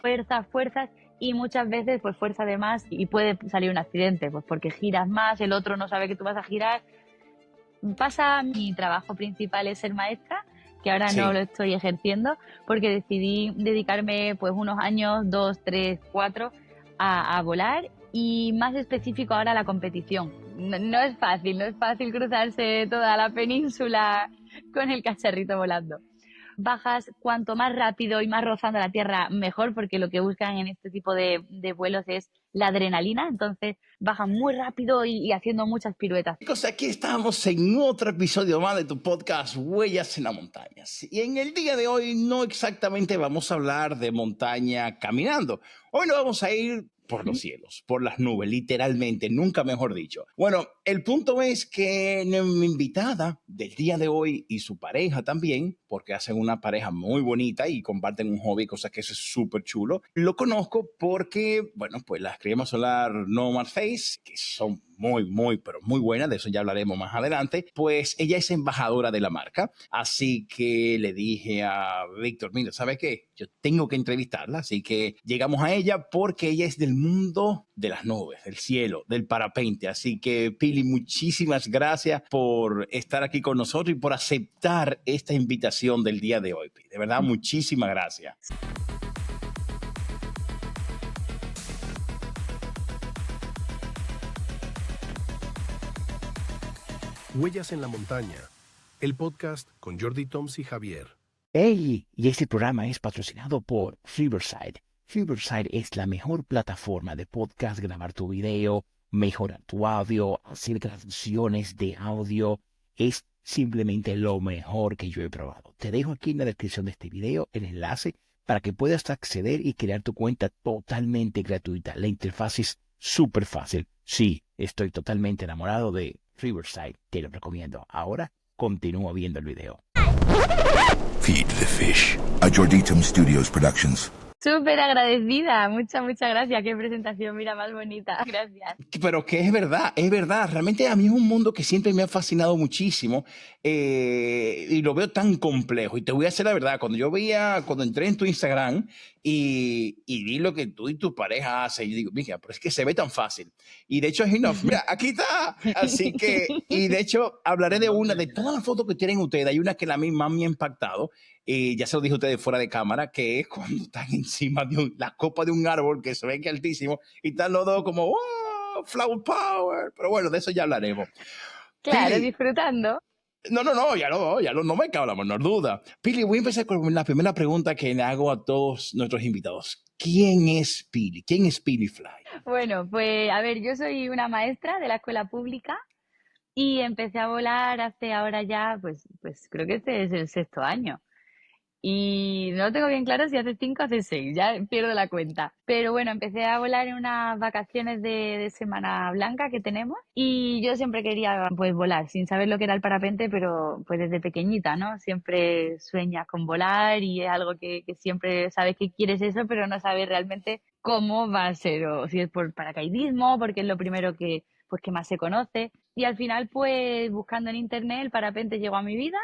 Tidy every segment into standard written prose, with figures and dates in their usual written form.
fuerzas y muchas veces pues fuerza de más y puede salir un accidente, pues porque giras más, el otro no sabe que tú vas a girar. Mi trabajo principal es ser maestra, que ahora no lo Sí. estoy ejerciendo porque decidí dedicarme pues unos años, 2, 3, 4 a volar y más específico ahora a la competición. No es fácil cruzarse toda la península con el cacharrito volando. Bajas cuanto más rápido y más rozando la tierra mejor, porque lo que buscan en este tipo de vuelos es la adrenalina, entonces bajan muy rápido y haciendo muchas piruetas. Chicos, aquí estamos en otro episodio más de tu podcast Huellas en la Montaña. Y en el día de hoy no exactamente vamos a hablar de montaña caminando. Hoy nos vamos a ir por los cielos, por las nubes, literalmente, nunca mejor dicho. Bueno, el punto es que mi invitada del día de hoy y su pareja también, porque hacen una pareja muy bonita y comparten un hobby, cosa que eso es súper chulo. Lo conozco porque, bueno, pues las crema solar Nomad Face, que son pero muy buena, de eso ya hablaremos más adelante, pues ella es embajadora de la marca, así que le dije a Víctor, mira, ¿sabes qué? Yo tengo que entrevistarla, así que llegamos a ella porque ella es del mundo de las nubes, del cielo, del parapente, así que Pili, muchísimas gracias por estar aquí con nosotros y por aceptar esta invitación del día de hoy, Pili. De verdad, muchísimas gracias. Huellas en la Montaña, el podcast con Jordi Toms y Javier. Hey, y este programa es patrocinado por Riverside. Riverside es la mejor plataforma de podcast, grabar tu video, mejorar tu audio, hacer grabaciones de audio. Es simplemente lo mejor que yo he probado. Te dejo aquí en la descripción de este video el enlace para que puedas acceder y crear tu cuenta totalmente gratuita. La interfaz es súper fácil. Sí, estoy totalmente enamorado de Riverside. Te lo recomiendo. Ahora continúa viendo el video. Feed the Fish, a Jorditum Studios Productions. Súper agradecida, muchas gracias, qué presentación, mira, más bonita, gracias. Pero que es verdad, realmente a mí es un mundo que siempre me ha fascinado muchísimo y lo veo tan complejo. Y te voy a decir la verdad, cuando entré en tu Instagram y vi lo que tú y tu pareja hacen, yo digo, mira, pero es que se ve tan fácil. Y de hecho, mira, aquí está. Así que, y de hecho, hablaré de todas las fotos que tienen ustedes. Hay una que a mí más me ha impactado. Ya se lo dije a ustedes fuera de cámara, que es cuando están encima de la copa de un árbol que se ve que es altísimo y están los dos como, ¡wow! Flower Power. Pero bueno, de eso ya hablaremos. Claro, Pili, disfrutando. no, no me cabe la menor duda. Pili, voy a empezar con la primera pregunta que le hago a todos nuestros invitados. ¿Quién es Pili? ¿Quién es Pili Fly? Bueno, pues a ver, yo soy una maestra de la escuela pública y empecé a volar hace ahora ya, pues creo que este es el sexto año. Y no tengo bien claro si hace 5 o hace 6, ya pierdo la cuenta. Pero bueno, empecé a volar en unas vacaciones de Semana Blanca que tenemos y yo siempre quería pues volar, sin saber lo que era el parapente, pero pues desde pequeñita, ¿no? Siempre sueñas con volar y es algo que siempre sabes que quieres eso, pero no sabes realmente cómo va a ser, o si es por paracaidismo, porque es lo primero que más se conoce. Y al final, pues buscando en internet, el parapente llegó a mi vida.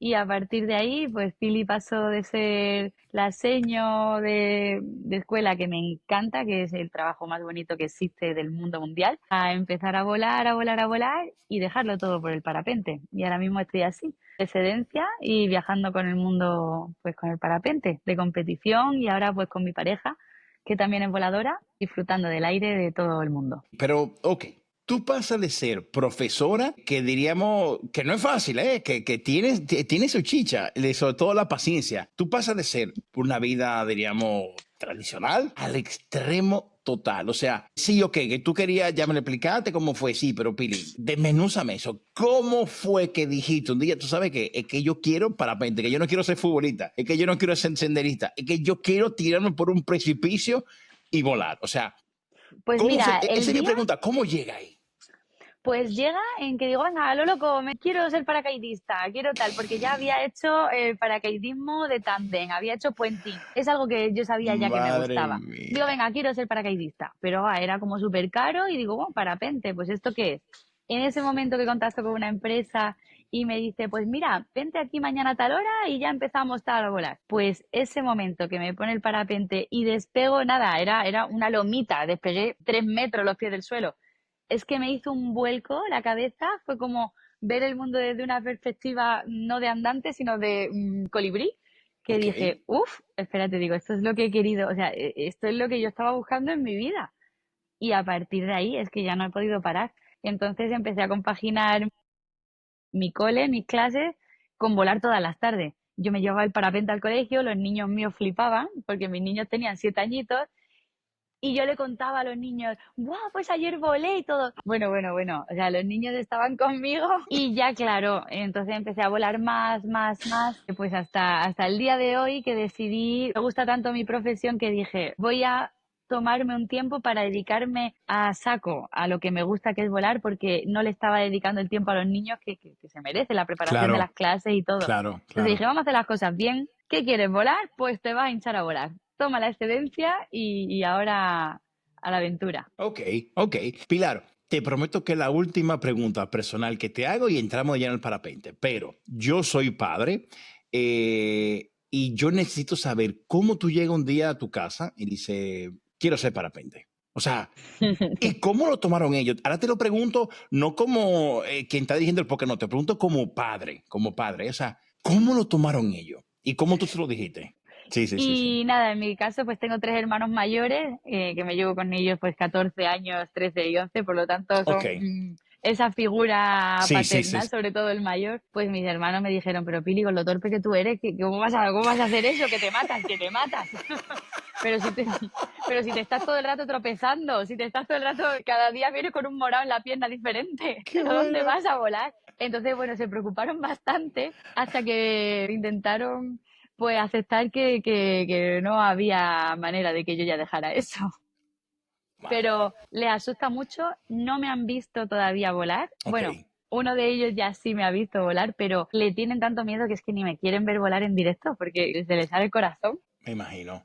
Y a partir de ahí, pues Pili pasó de ser la seño de escuela que me encanta, que es el trabajo más bonito que existe del mundo mundial, a empezar a volar, y dejarlo todo por el parapente. Y ahora mismo estoy así, de excedencia y viajando con el mundo, pues con el parapente, de competición y ahora pues con mi pareja, que también es voladora, disfrutando del aire de todo el mundo. Pero, ok. Tú pasas de ser profesora, que diríamos que no es fácil, que tiene su chicha, sobre todo la paciencia. Tú pasas de ser una vida, diríamos, tradicional al extremo total. O sea, sí, ok, que tú querías, ya me lo explicaste cómo fue, sí, pero Pili, desmenúzame eso. ¿Cómo fue que dijiste un día, tú sabes qué? Es que yo quiero parapente, que yo no quiero ser futbolista, es que yo no quiero ser senderista, es que yo quiero tirarme por un precipicio y volar? O sea, Pues mira, esa es mi pregunta, ¿cómo llega ahí? pues llega en que digo, venga, a lo loco, me quiero ser paracaidista, quiero tal, porque ya había hecho paracaidismo de tándem, había hecho puenting. Es algo que yo sabía ya que me Madre gustaba. mía. Digo, venga, quiero ser paracaidista, pero era como súper caro y digo, bueno, parapente, pues ¿esto qué es? En ese momento que contacto con una empresa y me dice, pues mira, vente aquí mañana a tal hora y ya empezamos tal a volar. Pues ese momento que me pone el parapente y despego, nada, era una lomita, despegué 3 metros los pies del suelo. Es que me hizo un vuelco la cabeza, fue como ver el mundo desde una perspectiva no de andante, sino de colibrí, que Ok. dije, uff, espérate, digo, esto es lo que he querido, o sea, esto es lo que yo estaba buscando en mi vida. Y a partir de ahí es que ya no he podido parar. Entonces empecé a compaginar mi cole, mis clases, con volar todas las tardes. Yo me llevaba el parapente al colegio, los niños míos flipaban, porque mis niños tenían 7 añitos, y yo le contaba a los niños, ¡guau! Pues ayer volé y todo. Bueno. O sea, los niños estaban conmigo y ya, claro, entonces empecé a volar más, pues hasta el día de hoy que decidí, me gusta tanto mi profesión que dije, voy a tomarme un tiempo para dedicarme a saco a lo que me gusta, que es volar, porque no le estaba dedicando el tiempo a los niños que se merece, la preparación de Claro, las clases y todo. claro, Entonces dije, claro. vamos a hacer las cosas bien. ¿Qué quieres volar? Pues te vas a hinchar a volar. Toma la excedencia y ahora a la aventura. Ok, ok. Pilar, te prometo que la última pregunta personal que te hago y entramos ya en el parapente, pero yo soy padre y yo necesito saber cómo tú llegas un día a tu casa y dices, quiero ser parapente. O sea, ¿y cómo lo tomaron ellos? Ahora te lo pregunto, no como quien está dirigiendo el podcast, no, te pregunto como padre, como padre. O sea, ¿cómo lo tomaron ellos? ¿Y cómo tú se lo dijiste? Sí, sí, sí, sí. Y nada, en mi caso pues tengo 3 hermanos mayores, que me llevo con ellos pues 14 años, 13 y 11, por lo tanto Ok. son esa figura Sí, sí, sí. paterna, sobre todo el mayor. Pues mis hermanos me dijeron, pero Pili, con lo torpe que tú eres, cómo vas a hacer eso? Que te matas, que te matas. Pero si te, pero si te estás todo el rato tropezando, si te estás todo el rato, cada día vienes con un morado en la pierna diferente, Qué ¿a dónde bueno. vas a volar? Entonces, bueno, se preocuparon bastante hasta que intentaron pues aceptar que no había manera de que yo ya dejara eso. Vale, Pero les asusta mucho, no me han visto todavía volar. ok. Bueno, uno de ellos ya sí me ha visto volar, pero le tienen tanto miedo que es que ni me quieren ver volar en directo porque se les sale el corazón. Me imagino.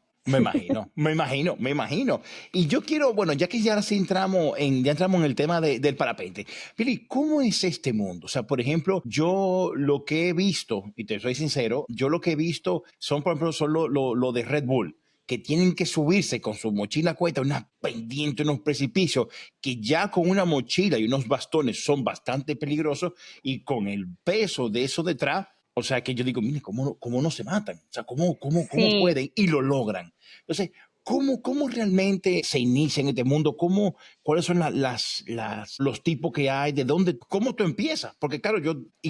Me imagino. Y yo quiero, bueno, ya que ya sí ya entramos en el tema del parapente. Pili, ¿cómo es este mundo? O sea, por ejemplo, yo lo que he visto, y te soy sincero, yo lo que he visto son, por ejemplo, son lo de Red Bull, que tienen que subirse con su mochila cuesta, una pendiente, unos precipicios, que ya con una mochila y unos bastones son bastante peligrosos, y con el peso de eso detrás, o sea, que yo digo, mire, ¿cómo no se matan? O sea, ¿cómo Sí, pueden? Y lo logran. Entonces, ¿cómo realmente se inicia en este mundo? ¿Cuáles son los tipos que hay? ¿De dónde? ¿Cómo tú empiezas? Porque claro,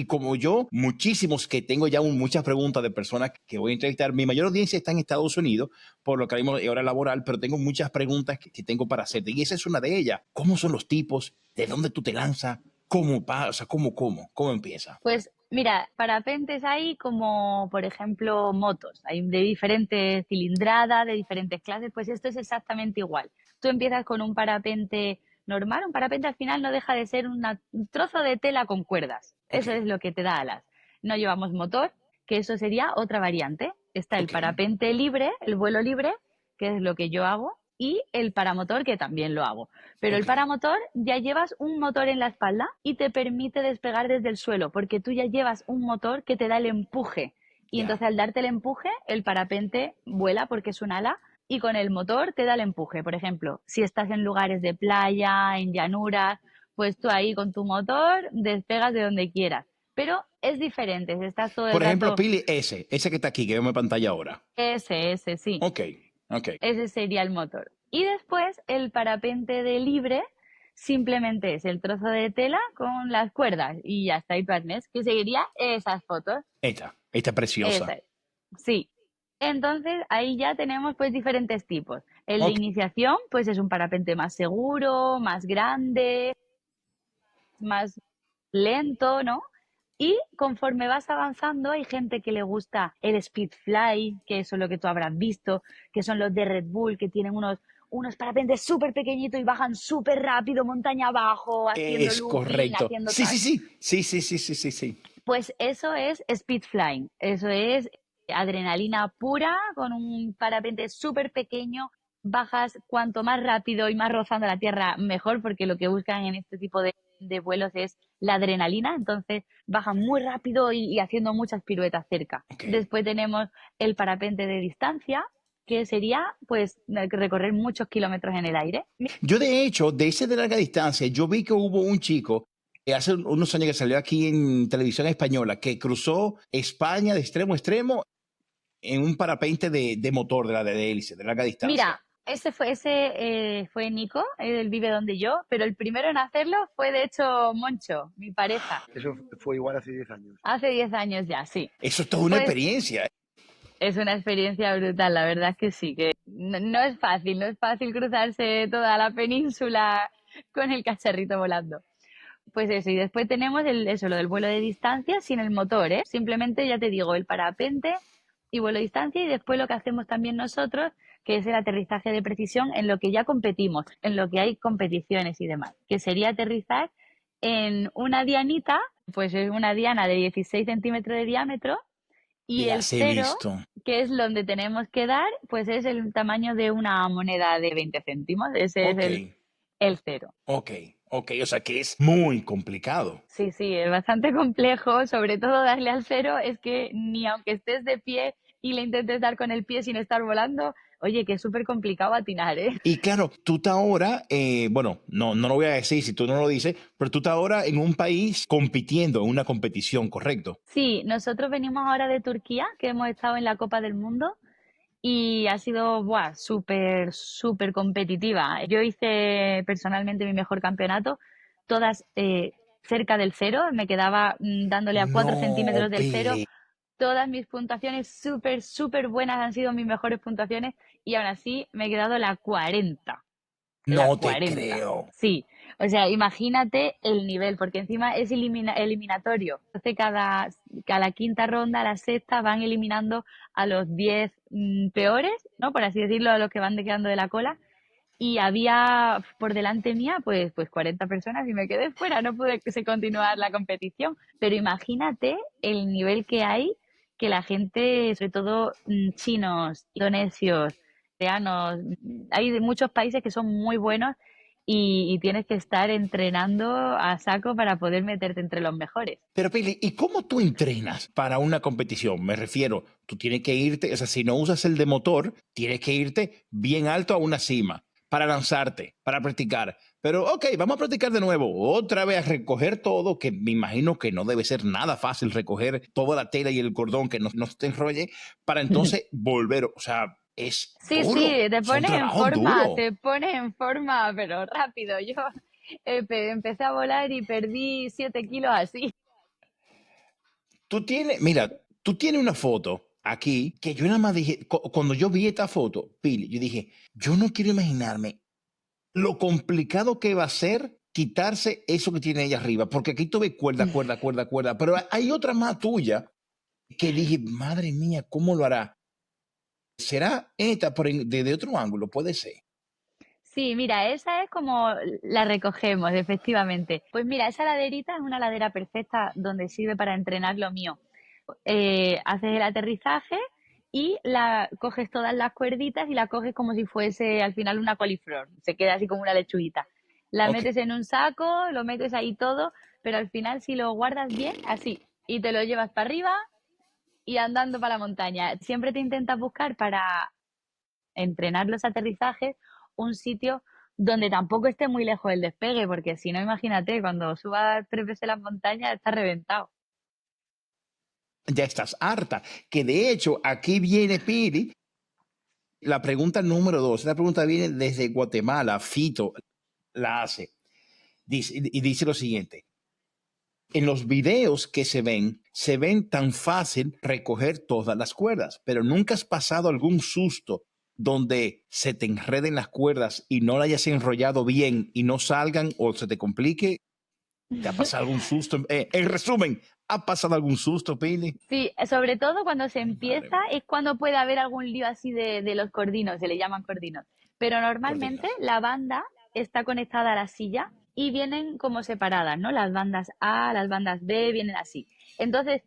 como yo, muchísimos que tengo ya muchas preguntas de personas que voy a entrevistar. Mi mayor audiencia está en Estados Unidos, por lo que haremos hora laboral, pero tengo muchas preguntas que tengo para hacerte. Y esa es una de ellas. ¿Cómo son los tipos? ¿De dónde tú te lanzas? O sea, ¿cómo empieza? pues mira, parapentes hay como, por ejemplo, motos. Hay de diferentes cilindradas, de diferentes clases, pues esto es exactamente igual. Tú empiezas con un parapente normal, un parapente al final no deja de ser un trozo de tela con cuerdas. Ok, Eso es lo que te da alas. No llevamos motor, que eso sería otra variante. Está el ok, parapente libre, el vuelo libre, que es lo que yo hago, y el paramotor, que también lo hago. Pero el ok. paramotor ya llevas un motor en la espalda y te permite despegar desde el suelo, porque tú ya llevas un motor que te da el empuje. Y Ya. entonces al darte el empuje, el parapente vuela porque es un ala y con el motor te da el empuje. Por ejemplo, si estás en lugares de playa, en llanuras, pues tú ahí con tu motor despegas de donde quieras. Pero es diferente, si estás todo el Por ejemplo, rato Pili, ese que está aquí, que vemos en pantalla ahora. ese, sí. Ok, ok. Ese sería el motor. Y después el parapente de libre simplemente es el trozo de tela con las cuerdas y ya está, y tu arnés, que seguiría esas fotos. Esta preciosa. Esa, sí. Entonces ahí ya tenemos pues diferentes tipos. El de Ok, iniciación pues es un parapente más seguro, más grande, más lento, ¿no? Y conforme vas avanzando, hay gente que le gusta el Speedfly, que eso es lo que tú habrás visto, que son los de Red Bull, que tienen unos parapentes súper pequeñitos y bajan súper rápido, montaña abajo, haciendo es looping, correcto. haciendo Sí, sí, tal. sí. Sí, sí, sí, sí, sí, sí. Pues eso es Speedflying, eso es adrenalina pura, con un parapente súper pequeño, bajas cuanto más rápido y más rozando la tierra, mejor, porque lo que buscan en este tipo de de vuelos es la adrenalina, entonces bajan muy rápido y haciendo muchas piruetas cerca. Ok. Después tenemos el parapente de distancia, que sería pues recorrer muchos kilómetros en el aire. Yo, de hecho, de ese de larga distancia, yo vi que hubo un chico hace unos años que salió aquí en televisión española que cruzó España de extremo a extremo en un parapente de motor, de hélice, de larga distancia. Mira, ese fue Nico, él vive donde yo, pero el primero en hacerlo fue de hecho Moncho, mi pareja. Eso fue igual hace 10 años. Hace 10 años ya, sí. Eso es toda una Pues experiencia. es una experiencia brutal, la verdad es que sí, que no es fácil, no es fácil cruzarse toda la península con el cacharrito volando. Pues eso, y después tenemos lo del vuelo de distancia sin el motor, ¿eh? Simplemente, ya te digo, el parapente y vuelo de distancia, y después lo que hacemos también nosotros, que es el aterrizaje de precisión en lo que ya competimos, en lo que hay competiciones y demás, que sería aterrizar en una dianita, pues es una diana de 16 centímetros de diámetro, y el Las he cero, visto. que es donde tenemos que dar, pues es el tamaño de una moneda de 20 céntimos, ese es Ok, el cero. ok, ok. O sea que es muy complicado. Sí, sí, es bastante complejo, sobre todo darle al cero, es que ni aunque estés de pie y le intentes dar con el pie sin estar volando, oye, que es súper complicado atinar, ¿eh? Y claro, tú estás ahora, bueno, no lo voy a decir si tú no lo dices, pero tú estás ahora en un país compitiendo en una competición, ¿correcto? Sí, nosotros venimos ahora de Turquía, que hemos estado en la Copa del Mundo y ha sido, buah, súper, súper competitiva. Yo hice personalmente mi mejor campeonato, todas cerca del cero, me quedaba dándole a 4 No, centímetros del cero. Pili. Todas mis puntuaciones súper, súper buenas han sido mis mejores puntuaciones y aún así me he quedado la 40. La No te 40. creo. Sí. O sea, imagínate el nivel, porque encima es eliminatorio. Entonces, cada quinta ronda, la sexta, van eliminando a los 10 peores, ¿no? Por así decirlo, a los que van quedando de la cola. Y había por delante mía, pues 40 personas y me quedé fuera, no pude continuar la competición. Pero imagínate el nivel que hay, que la gente, sobre todo chinos, indonesios, coreanos, hay de muchos países que son muy buenos y tienes que estar entrenando a saco para poder meterte entre los mejores. Pero Pili, ¿y cómo tú entrenas para una competición? Me refiero, tú tienes que irte, o sea, si no usas el de motor, tienes que irte bien alto a una cima para lanzarte, para practicar. Pero, ok, vamos a practicar de nuevo, otra vez a recoger todo, que me imagino que no debe ser nada fácil recoger toda la tela y el cordón que no te enrolle, para entonces volver. O sea, es Sí, duro, sí, te es un pones en trabajo forma, duro. te pones en forma, pero rápido. Yo empecé a volar y perdí 7 kilos así. Tú tienes, mira, tú tienes una foto aquí que yo nada más dije, cuando yo vi esta foto, Pili, yo dije, yo no quiero imaginarme lo complicado que va a ser quitarse eso que tiene ella arriba, porque aquí tú ves cuerda, cuerda, cuerda, cuerda, pero hay otra más tuya que dije, madre mía, ¿cómo lo hará? ¿Será esta desde otro ángulo? Puede ser. Sí, mira, esa es como la recogemos, efectivamente. Pues mira, esa laderita es una ladera perfecta donde sirve para entrenar lo mío. Haces el aterrizaje y coges todas las cuerditas y la coges como si fuese al final una coliflor. Se queda así como una lechuguita. La Ok. metes en un saco, lo metes ahí todo, pero al final si lo guardas bien, así, y te lo llevas para arriba y andando para la montaña. Siempre te intentas buscar para entrenar los aterrizajes un sitio donde tampoco esté muy lejos del despegue, porque si no, imagínate, cuando subas 3 veces las montañas, estás reventado. Ya estás harta. Que de hecho, aquí viene Pili. La pregunta número 2. La pregunta viene desde Guatemala. Fito la hace. Y dice lo siguiente. En los videos que se ven tan fácil recoger todas las cuerdas, pero nunca has pasado algún susto donde se te enreden las cuerdas y no la hayas enrollado bien y no salgan o se te complique. ¿Te ha pasado algún susto? En resumen, ¿ha pasado algún susto, Pili? Sí, sobre todo cuando se Ay, madre empieza mía. es cuando puede haber algún lío así de los cordinos, se le llaman cordinos. Pero normalmente Cordinas. la banda está conectada a la silla y vienen como separadas, ¿no? Las bandas A, las bandas B vienen así. Entonces,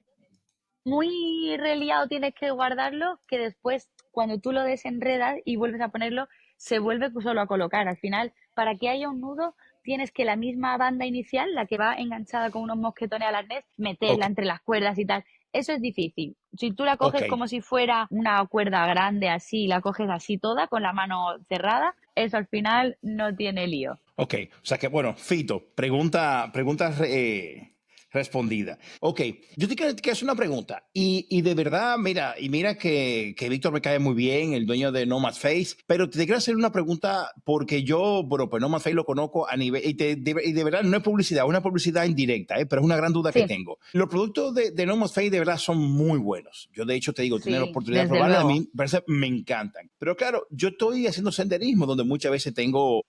muy reliado tienes que guardarlo, que después cuando tú lo desenredas y vuelves a ponerlo, se vuelve solo a colocar. Al final, para que haya un nudo, tienes que la misma banda inicial, la que va enganchada con unos mosquetones al arnés, meterla entre las cuerdas y tal. Eso es difícil. Si tú la Ok, coges como si fuera una cuerda grande así, la coges así toda con la mano cerrada, eso al final no tiene lío. ok. O sea que, bueno, Fito, pregunta respondida. Ok, yo te quiero hacer una pregunta. Y de verdad, mira que Víctor me cae muy bien, el dueño de No Más Face, pero te quiero hacer una pregunta porque yo, bueno, pues No Más Face lo conozco a nivel, y de verdad no es publicidad, es una publicidad indirecta, pero es una gran duda que Sí, tengo. Los productos de No Más Face de verdad son muy buenos. Yo de hecho te digo, tener la sí, oportunidad de desde probarlos, a luego. mí me encantan. Pero claro, yo estoy haciendo senderismo donde muchas veces tengo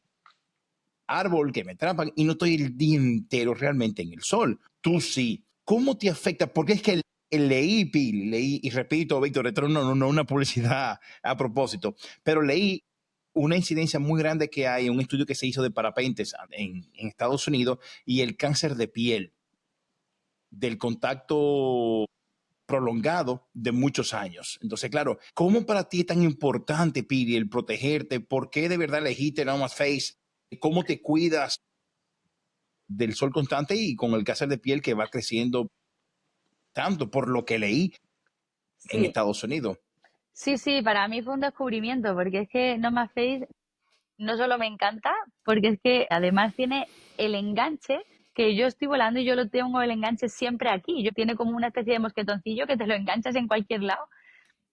árbol que me atrapan y no estoy el día entero realmente en el sol. Tú sí. ¿Cómo te afecta? Porque es que leí, y repito, Víctor, esto no una publicidad a propósito, pero leí una incidencia muy grande que hay en un estudio que se hizo de parapentes en Estados Unidos y el cáncer de piel del contacto prolongado de muchos años. Entonces, claro, ¿cómo para ti es tan importante, Piri, el protegerte? ¿Por qué de verdad elegiste No Más Face? ¿Cómo te cuidas del sol constante y con el cáncer de piel que va creciendo tanto, por lo que leí en Sí, Estados Unidos? sí, sí, para mí fue un descubrimiento, porque es que No Más Face no solo me encanta, porque es que además tiene el enganche que yo estoy volando y yo lo tengo el enganche siempre aquí. Yo tiene como una especie de mosquetoncillo que te lo enganchas en cualquier lado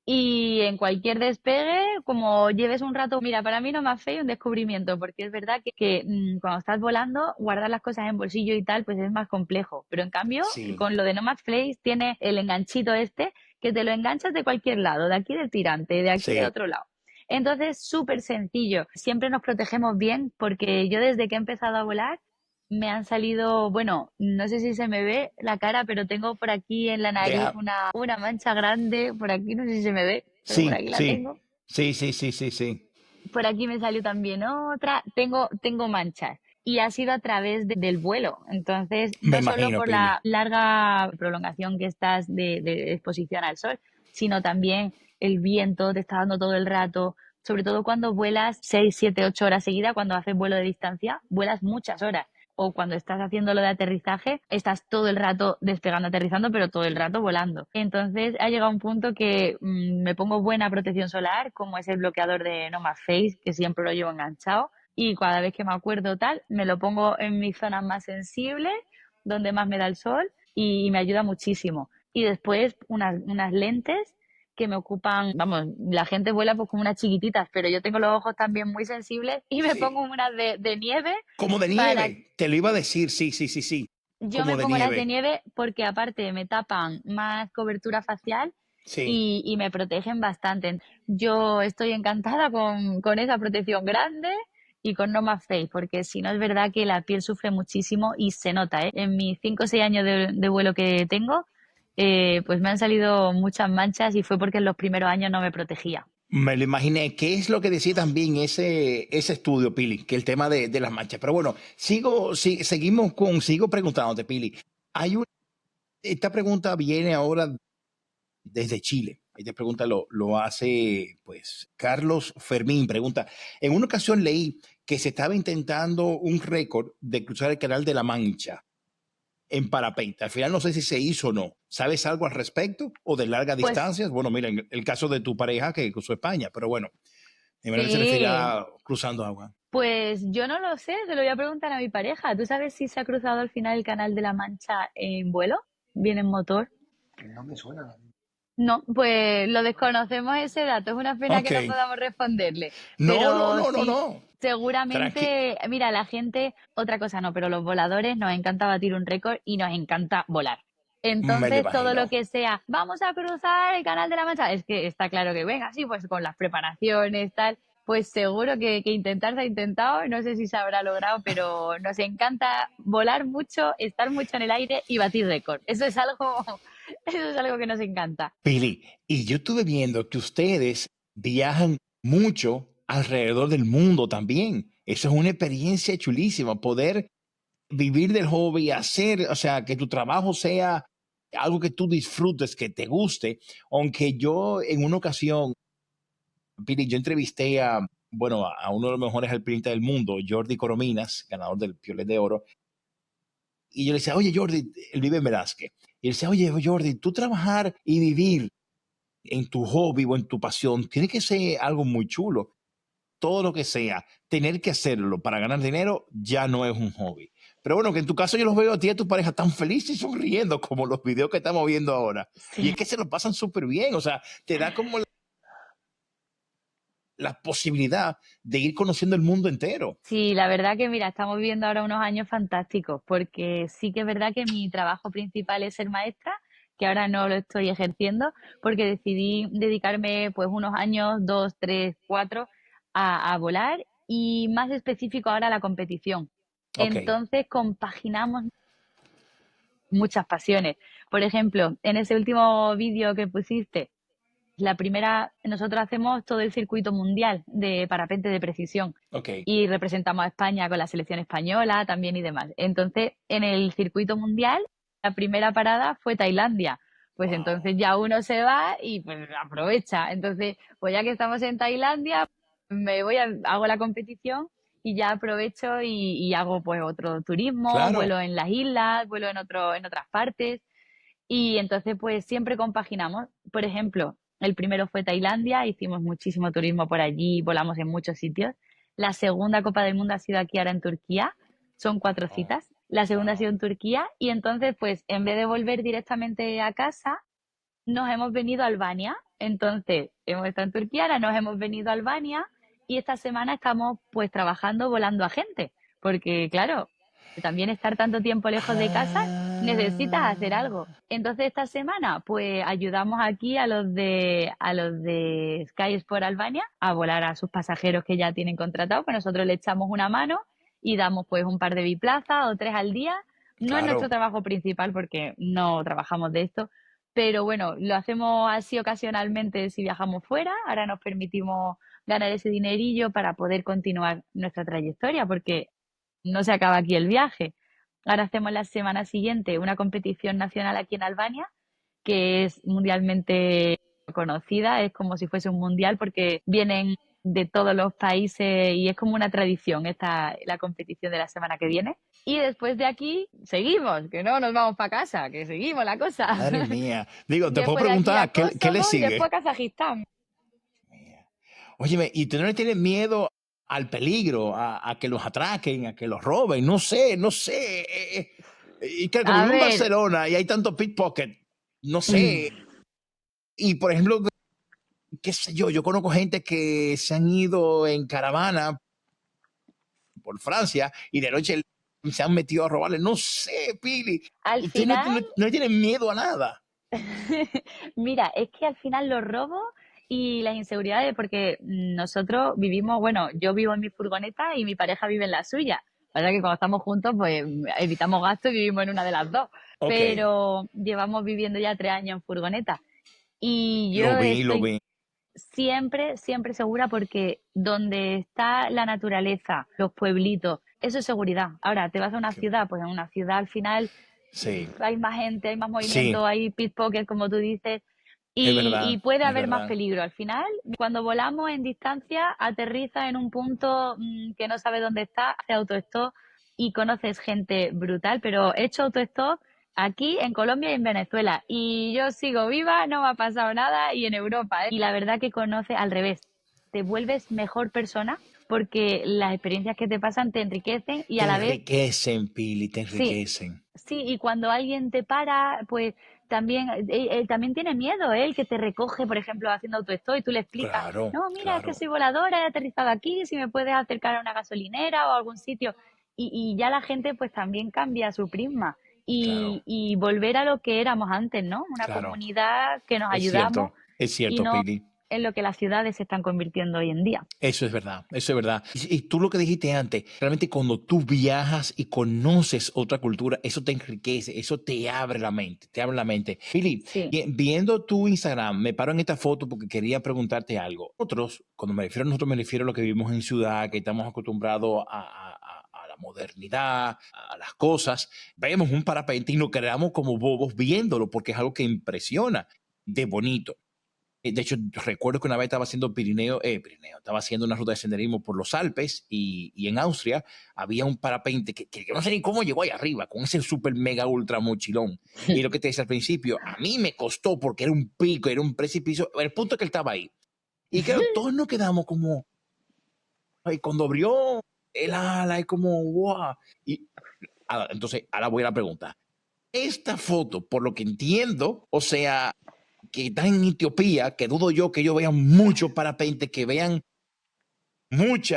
y en cualquier despegue, como lleves un rato, mira, para mí No Más Face es un descubrimiento, porque es verdad que cuando estás volando, guardar las cosas en bolsillo y tal, pues es más complejo. Pero en cambio, Sí, con lo de No Más Face tiene el enganchito este que te lo enganchas de cualquier lado, de aquí del tirante, de aquí de sí. otro lado. Entonces, súper sencillo. Siempre nos protegemos bien porque yo desde que he empezado a volar me han salido, bueno, no sé si se me ve la cara, pero tengo por aquí en la nariz Deja. una mancha grande, por aquí no sé si se me ve, pero por Sí, aquí la sí. tengo. Sí. Por aquí me salió también otra, tengo manchas. Y ha sido a través del vuelo. Entonces, Me no solo imagino, por Pili. la larga prolongación que estás de exposición al sol, sino también el viento te está dando todo el rato. Sobre todo cuando vuelas 6 7 8 horas seguidas, cuando haces vuelo de distancia, vuelas muchas horas. O cuando estás haciendo lo de aterrizaje, estás todo el rato despegando, aterrizando, pero todo el rato volando. Entonces ha llegado un punto que me pongo buena protección solar, como es el bloqueador de No Más Face, que siempre lo llevo enganchado. Y cada vez que me acuerdo tal, me lo pongo en mis zonas más sensibles, donde más me da el sol, y me ayuda muchísimo. Y después unas lentes que me ocupan, vamos, la gente vuela pues con unas chiquititas, pero yo tengo los ojos también muy sensibles y me pongo Sí. unas de nieve Como de para nieve. Te lo iba a decir. Sí. yo Como me de pongo las de nieve. nieve porque aparte me tapan más cobertura facial Sí. y me protegen bastante. Yo estoy encantada con esa protección grande y con No Más Face, porque si no es verdad que la piel sufre muchísimo y se nota, ¿eh? En mis 5 o 6 años de vuelo que tengo, pues me han salido muchas manchas y fue porque en los primeros años no me protegía. Me lo imaginé. ¿Qué es lo que decía también ese estudio, Pili? Que el tema de las manchas. Pero bueno, sigo preguntándote, Pili. Esta pregunta viene ahora desde Chile. Esta pregunta lo hace, pues, Carlos Fermín. Pregunta, en una ocasión leí que se estaba intentando un récord de cruzar el Canal de la Mancha en parapente. Al final no sé si se hizo o no. ¿Sabes algo al respecto? ¿O de largas Pues distancias? Bueno, mira, en el caso de tu pareja que cruzó España, pero bueno, de manera que se refiere sí, a cruzando agua. pues yo no lo sé, se lo voy a preguntar a mi pareja. ¿Tú sabes si se ha cruzado al final el Canal de la Mancha en vuelo? ¿Viene en motor? No me suena. No, pues lo desconocemos ese dato. Es una pena que Ok. no podamos responderle. No, no, Pero no, no, sí, no. Tranqui. seguramente, mira, la gente, otra cosa no, pero los voladores nos encanta batir un récord y nos encanta volar. Me lo Entonces, todo lo imagino. que sea, vamos a cruzar el Canal de la Mancha, es que está claro que venga, sí, pues con las preparaciones, tal, pues seguro que intentar se ha intentado, no sé si se habrá logrado, pero nos encanta volar mucho, estar mucho en el aire y batir récord. Eso es algo, eso es algo que nos encanta. Pili, y yo estuve viendo que ustedes viajan mucho alrededor del mundo también. Eso es una experiencia chulísima, poder vivir del hobby, hacer, o sea, que tu trabajo sea algo que tú disfrutes, que te guste. Aunque yo en una ocasión, Pili, yo entrevisté bueno, a uno de los mejores alpinistas del mundo, Jordi Corominas, ganador del Piolet de Oro. Y yo le decía, oye, Jordi, él vive en Velázquez. Y él decía, oye, Jordi, tú trabajar y vivir en tu hobby o en tu pasión tiene que ser algo muy chulo. Todo lo que sea, tener que hacerlo para ganar dinero ya no es un hobby. Pero bueno, que en tu caso yo los veo a ti y a tu pareja tan felices y sonriendo como los videos que estamos viendo ahora. Y es Sí. que se lo pasan súper bien, o sea, te da como la posibilidad de ir conociendo el mundo entero. Sí, la verdad que mira, estamos viviendo ahora unos años fantásticos, porque sí que es verdad que mi trabajo principal es ser maestra, que ahora no lo estoy ejerciendo, porque decidí dedicarme pues unos años, 2, 3, 4, a volar y más específico ahora a la competición. Ok, Entonces compaginamos muchas pasiones. Por ejemplo, en ese último vídeo que pusiste, la primera, nosotros hacemos todo el circuito mundial de parapente de precisión ok. y representamos a España con la selección española también y demás. Entonces, en el circuito mundial, la primera parada fue Tailandia. Pues Wow. entonces ya uno se va y pues aprovecha. Entonces, pues ya que estamos en Tailandia, hago la competición y ya aprovecho y hago pues otro turismo, Claro. vuelo en las islas, vuelo en otras partes. Y entonces, pues siempre compaginamos. Por ejemplo, el primero fue Tailandia, hicimos muchísimo turismo por allí, volamos en muchos sitios. La segunda Copa del Mundo ha sido aquí ahora en Turquía, son 4 Wow. citas. La segunda ha Wow. sido en Turquía y entonces, pues en vez de volver directamente a casa, nos hemos venido a Albania. Entonces, hemos estado en Turquía, ahora nos hemos venido a Albania y esta semana estamos pues trabajando volando a gente, porque claro, también estar tanto tiempo lejos de casa, necesitas hacer algo. Ah, Entonces, esta semana pues ayudamos aquí a los de Sky Sport Albania a volar a sus pasajeros que ya tienen contratado, pues nosotros le echamos una mano y damos pues un par de biplazas o 3 al día. No es nuestro claro. trabajo principal porque no trabajamos de esto, pero bueno, lo hacemos así ocasionalmente si viajamos fuera. Ahora nos permitimos ganar ese dinerillo para poder continuar nuestra trayectoria, porque no se acaba aquí el viaje. Ahora hacemos la semana siguiente una competición nacional aquí en Albania, que es mundialmente conocida, es como si fuese un mundial porque vienen de todos los países y es como una tradición la competición de la semana que viene. Y después de aquí seguimos, que no nos vamos para casa, que seguimos la cosa. Madre mía. Digo, te puedo Después de aquí a preguntar, ¿qué le Kosovo y sigue? después a Kazajistán. Mía. Óyeme, ¿y tú no le tienes miedo al peligro, a que los atraquen, a que los roben? No sé, no sé. Y que como A vivo en ver, Barcelona y hay tanto pickpocket, no sé. Y por ejemplo, qué sé yo conozco gente que se han ido en caravana por Francia y de noche se han metido a robarle. No sé, Pili. al Ustedes no, final, no le tienen miedo a nada. mira, es que al final los robos y las inseguridades, porque nosotros vivimos, bueno, yo vivo en mi furgoneta y mi pareja vive en la suya. La verdad que cuando estamos juntos, pues evitamos gastos y vivimos en una de las dos. Ok, Pero llevamos viviendo ya 3 años en furgoneta. Y yo lo estoy vi. siempre, siempre segura porque donde está la naturaleza, los pueblitos, eso es seguridad. Ahora, te vas a una ciudad, pues en una ciudad al final Sí, hay más gente, hay más sí, movimiento, hay pickpockets, como tú dices, es y verdad, puede es haber más verdad. peligro. Al final, cuando volamos en distancia, aterriza en un punto que no sabe dónde está, hace autostop y conoces gente brutal, pero he hecho autostop aquí en Colombia y en Venezuela y yo sigo viva, no me ha pasado nada y en Europa, ¿eh? Y la verdad que conoces al revés, te vuelves mejor persona porque las experiencias que te pasan te enriquecen y Te a la vez, enriquecen, Pili, te sí, enriquecen. sí, y cuando alguien te para, pues también, él también tiene miedo, él que te recoge, por ejemplo, haciendo autostop y tú le explicas, Claro, no, mira, es que claro, soy voladora, he aterrizado aquí, si me puedes acercar a una gasolinera o a algún sitio. Y ya la gente pues también cambia su prisma claro, y volver a lo que éramos antes, ¿no? Una claro. comunidad que nos ayudamos Es y cierto, no Pili. en lo que las ciudades se están convirtiendo hoy en día. Eso es verdad, eso es verdad. Y tú lo que dijiste antes, realmente cuando tú viajas y conoces otra cultura, eso te enriquece, eso te abre la mente, te abre la mente. Pili, Sí, viendo tu Instagram, me paro en esta foto porque quería preguntarte algo. Nosotros, cuando me refiero a nosotros, me refiero a lo que vivimos en ciudad, que estamos acostumbrados a la modernidad, a las cosas. Vemos un parapente y nos quedamos como bobos viéndolo porque es algo que impresiona de bonito. De hecho, recuerdo que una vez estaba haciendo estaba haciendo una ruta de senderismo por los Alpes y en Austria había un parapente que yo no sé ni cómo llegó ahí arriba con ese super mega ultra mochilón. Y lo que te decía al principio, a mí me costó porque era un pico, era un precipicio, el punto es que él estaba ahí. Y claro, todos nos quedamos como, ay, cuando abrió el ala, es como, wow. Y entonces, ahora voy a la pregunta. Esta foto, por lo que entiendo, o sea, que están en Etiopía, que dudo yo que ellos vean mucho parapente, que vean mucho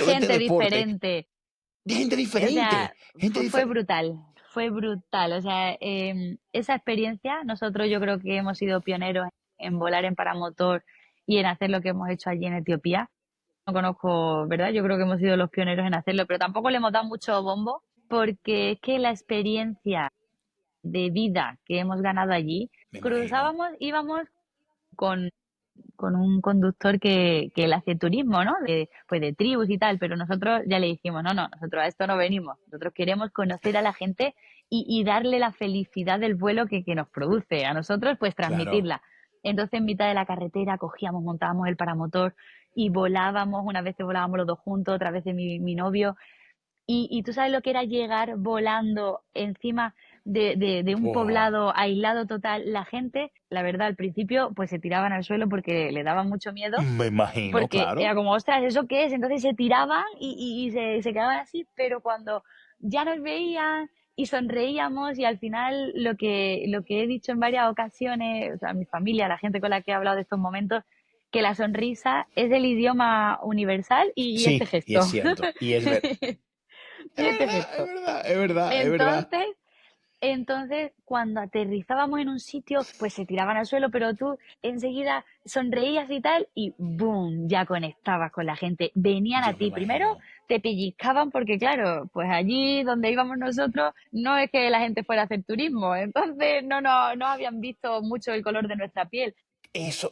de este Gente deporte, diferente. de gente O diferente, sea, gente fue diferente. brutal, fue brutal. O sea, esa experiencia, nosotros yo creo que hemos sido pioneros en volar en paramotor y en hacer lo que hemos hecho allí en Etiopía. No conozco, ¿verdad? Yo creo que hemos sido los pioneros en hacerlo, pero tampoco le hemos dado mucho bombo porque es que la experiencia de vida que hemos ganado allí, Me imagino. íbamos con un conductor que él hace turismo, ¿no? Pues de tribus y tal, pero nosotros ya le dijimos, no, nosotros a esto no venimos, nosotros queremos conocer a la gente y darle la felicidad del vuelo que nos produce, a nosotros pues Claro. transmitirla. Entonces en mitad de la carretera cogíamos, montábamos el paramotor y volábamos, una vez volábamos los dos juntos, otra vez mi novio, y tú sabes lo que era llegar volando encima de un Wow. poblado aislado total. La gente, la verdad, al principio, pues se tiraban al suelo porque le daba mucho miedo, Me imagino, porque era claro. como, ostras, ¿eso qué es? Entonces se tiraban y se quedaban así, pero cuando ya nos veían y sonreíamos y al final lo que he dicho en varias ocasiones, o sea, a mi familia, a la gente con la que he hablado de estos momentos, que la sonrisa es el idioma universal y este Sí, y es gesto. cierto. Y es verdad. Es Y este verdad, es gesto. verdad, es verdad, es verdad. Entonces, entonces, cuando aterrizábamos en un sitio, pues se tiraban al suelo, pero tú enseguida sonreías y tal, y ¡boom! Ya conectabas con la gente. Venían a Yo me ti. Primero imagino. te pellizcaban porque, claro, pues allí donde íbamos nosotros no es que la gente fuera a hacer turismo, entonces no habían visto mucho el color de nuestra piel. Eso,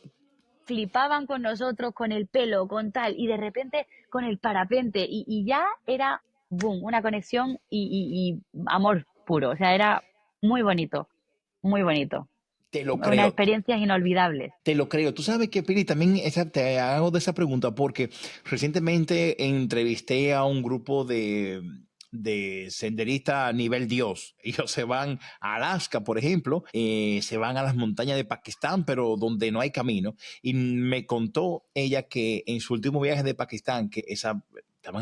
Flipaban con nosotros, con el pelo, con tal, y de repente con el parapente, y ya era, boom, una conexión y amor puro, o sea, era muy bonito, muy bonito, te lo unas creo. experiencias inolvidables. Te lo creo. Tú sabes que, Pili, también te hago de esa pregunta porque recientemente entrevisté a un grupo de senderistas a nivel Dios. Ellos se van a Alaska, por ejemplo, se van a las montañas de Pakistán, pero donde no hay camino. Y me contó ella que en su último viaje de Pakistán, estaban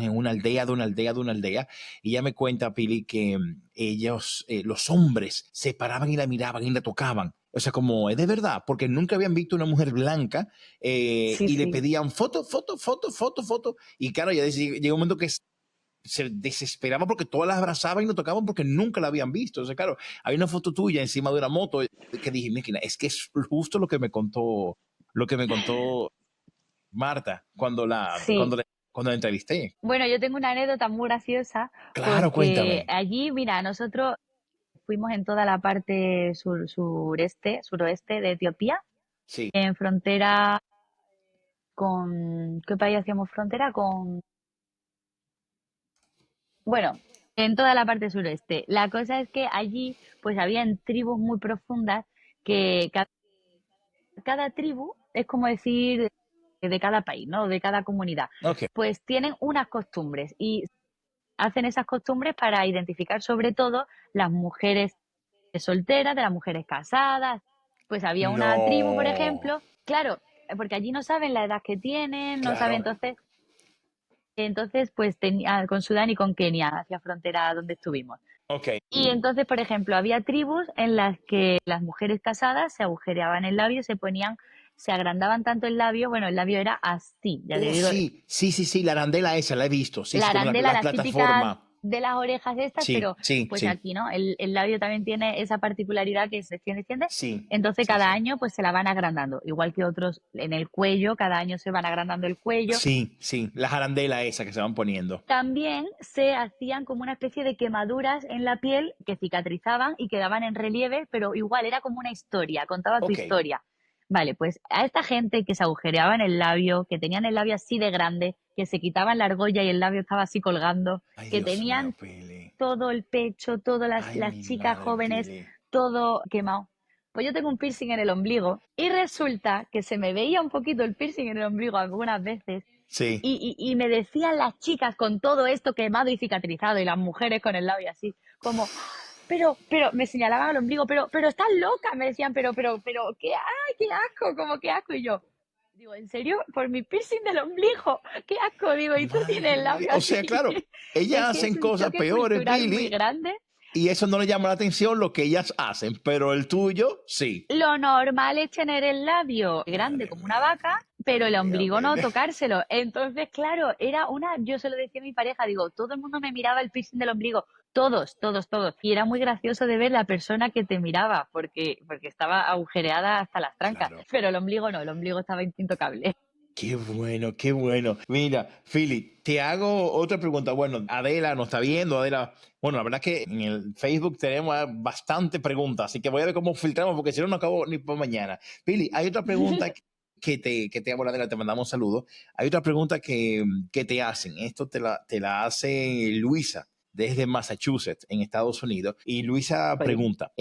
en una aldea de una aldea de una aldea, y ella me cuenta, Pili, que ellos, los hombres, se paraban y la miraban y la tocaban. O sea, como es de verdad, porque nunca habían visto una mujer blanca Sí, y le sí. pedían foto, foto, foto, foto, foto. Y claro, ya llegó un momento que se desesperaba porque todas las abrazaban y no tocaban porque nunca la habían visto. O sea, claro, hay una foto tuya encima de una moto que dije, mira, es que es justo lo que me contó Marta Sí. cuando la entrevisté. Bueno, yo tengo una anécdota muy graciosa Claro, porque cuéntame. allí, mira, nosotros fuimos en toda la parte suroeste de Etiopía, Sí. en frontera con, ¿qué país hacíamos frontera? Bueno, en toda la parte sureste. La cosa es que allí, pues habían tribus muy profundas que cada tribu es como decir de cada país, ¿no? De cada comunidad. Ok. Pues tienen unas costumbres y hacen esas costumbres para identificar sobre todo las mujeres solteras, de las mujeres casadas. Pues había una tribu, por No. ejemplo, claro, porque allí no saben la edad que tienen, no saben, Claro. entonces pues tenía con Sudán y con Kenia, hacia frontera donde estuvimos. Ok. Y entonces, por ejemplo, había tribus en las que las mujeres casadas se agujereaban el labio, se agrandaban tanto el labio, bueno, el labio era así, ya te Oh, digo, sí, sí, sí, sí, la arandela esa la he visto. Sí, la sí, como arandela, la las típicas plataforma. de las orejas estas, Sí, pero sí, pues sí, aquí, ¿no? El labio también tiene esa particularidad que se extiende. sí, Entonces, sí, cada sí. año, pues se la van agrandando, igual que otros en el cuello, cada año se van agrandando el cuello. Sí, sí, las arandelas esas que se van poniendo. También se hacían como una especie de quemaduras en la piel que cicatrizaban y quedaban en relieve, pero igual era como una historia, contaba tu Ok. historia. Vale, pues a esta gente que se agujereaba en el labio, que tenían el labio así de grande, que se quitaban la argolla y el labio estaba así colgando, Ay, que Dios mío, tenían Pili. todo el pecho, todas las, Ay, las mi chicas madre, jóvenes, Pili. todo quemado, Pues yo tengo un piercing en el ombligo y resulta que se me veía un poquito el piercing en el ombligo algunas veces Sí. y me decían las chicas con todo esto quemado y cicatrizado y las mujeres con el labio así, como, pero, me señalaban el ombligo, pero estás loca, me decían, qué asco, como qué asco. Y yo, digo, ¿en serio? Por mi piercing del ombligo, qué asco, digo, y tú tienes Madre el mía. labio O así. sea, claro, ellas Es que es hacen un cosas choque peores, cultural muy Pili, grande. y eso no le llama la atención lo que ellas hacen, pero el tuyo, sí. Lo normal es tener el labio grande Madre como una mía, vaca, pero el mía, ombligo no mía. tocárselo. Entonces, claro, yo se lo decía a mi pareja, digo, todo el mundo me miraba el piercing del ombligo, todos, todos, todos. Y era muy gracioso de ver la persona que te miraba, porque estaba agujereada hasta las trancas. Claro. Pero el ombligo no, el ombligo estaba intocable. Qué bueno, qué bueno. Mira, Philly, te hago otra pregunta. Bueno, Adela nos está viendo, Adela. Bueno, la verdad es que en el Facebook tenemos bastante preguntas, así que voy a ver cómo filtramos, porque si no, no acabo ni por mañana. Philly, hay otra pregunta que te hago, Adela, te mandamos saludos. Hay otra pregunta que te hacen. Esto te la hace Luisa desde Massachusetts, en Estados Unidos. Y Luisa Jolín. pregunta,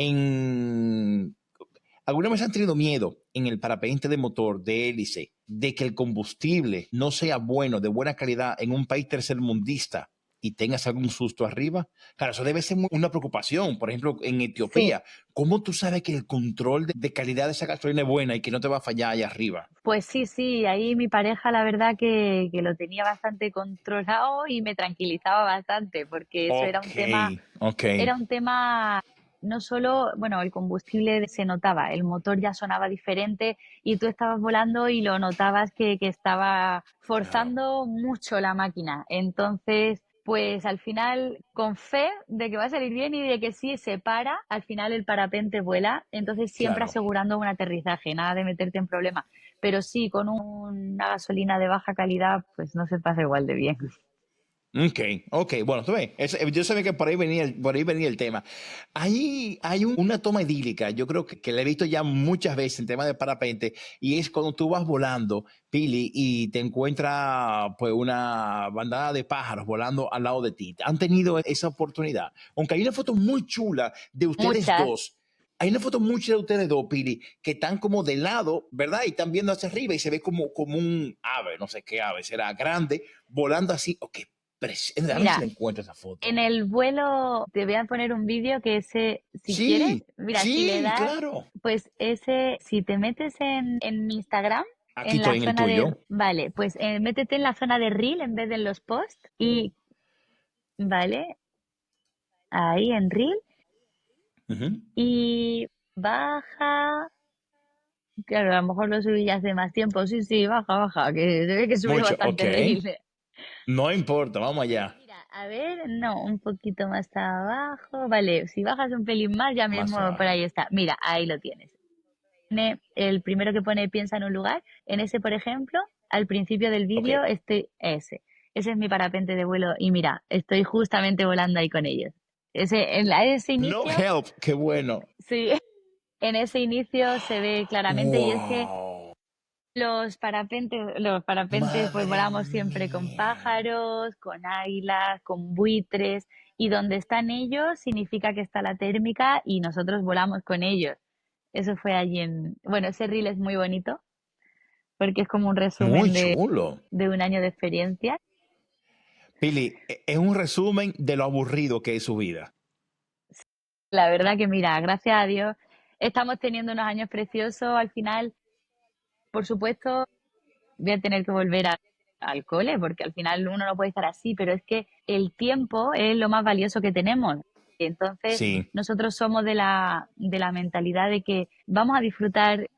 ¿alguna vez han tenido miedo en el parapente de motor de hélice de que el combustible no sea bueno, de buena calidad en un país tercermundista y tengas algún susto arriba? Claro, eso debe ser una preocupación. Por ejemplo, en Sí, Etiopía, ¿cómo tú sabes que el control de calidad de esa gasolina es buena y que no te va a fallar allá arriba? pues sí, ahí mi pareja la verdad que lo tenía bastante controlado y me tranquilizaba bastante, porque eso Ok, ok. era un tema, no solo, bueno, el combustible se notaba, el motor ya sonaba diferente y tú estabas volando y lo notabas que estaba Claro, forzando mucho la máquina. Entonces, pues al final, con fe de que va a salir bien y de que si se para, al final el parapente vuela, entonces siempre claro. asegurando un aterrizaje, nada de meterte en problemas. Pero sí, con una gasolina de baja calidad, pues no se pasa igual de bien. Ok, ok, bueno, tú ves, yo sabía que por ahí venía el tema. Hay una toma idílica, yo creo que la he visto ya muchas veces en tema de parapente, y es cuando tú vas volando, Pili, y te encuentra pues una bandada de pájaros volando al lado de ti. ¿Han tenido esa oportunidad? Aunque hay una foto muy chula de ustedes Muchas. dos. Hay una foto muy chula de ustedes dos, Pili, que están como de lado, ¿verdad? Y están viendo hacia arriba y se ve como un ave, no sé qué ave, será grande, volando así. Ok, a ver si Mira, le encuentro esa foto. en el vuelo te voy a poner un vídeo que si quieres, Sí, mira, si le sí, das, claro. pues si te metes en mi Instagram, Aquí en la estoy en el zona de, tuyo. vale, pues métete en la zona de Reel en vez de en los posts y, vale, ahí en Reel Ujú. y baja, claro, a lo mejor lo subí ya hace más tiempo, sí, baja, que se ve que subí Mucho, ok. bastante Reel. No importa, vamos allá. Mira, a ver, no, un poquito más abajo. Vale, si bajas un pelín más, ya Más mismo por abajo. ahí está. Mira, ahí lo tienes. El primero que pone piensa en un lugar. En ese, por ejemplo, al principio del Ok. vídeo estoy ese. Ese es mi parapente de vuelo y mira, estoy justamente volando ahí con ellos. Ese No inicio, help, qué bueno. sí, en ese inicio se ve claramente y es que Wow. los parapentes, pues Madre volamos siempre con mía. pájaros, con águilas, con buitres, y donde están ellos significa que está la térmica y nosotros volamos con ellos. Eso fue allí bueno, ese reel es muy bonito porque es como un Muy resumen chulo. de un año de experiencia. Pili, es un resumen de lo aburrido que es su vida. La verdad que mira, gracias a Dios, estamos teniendo unos años preciosos. Al final, por supuesto, voy a tener que volver al cole, porque al final uno no puede estar así, pero es que el tiempo es lo más valioso que tenemos. Entonces, Sí, nosotros somos de la mentalidad de que vamos a disfrutar,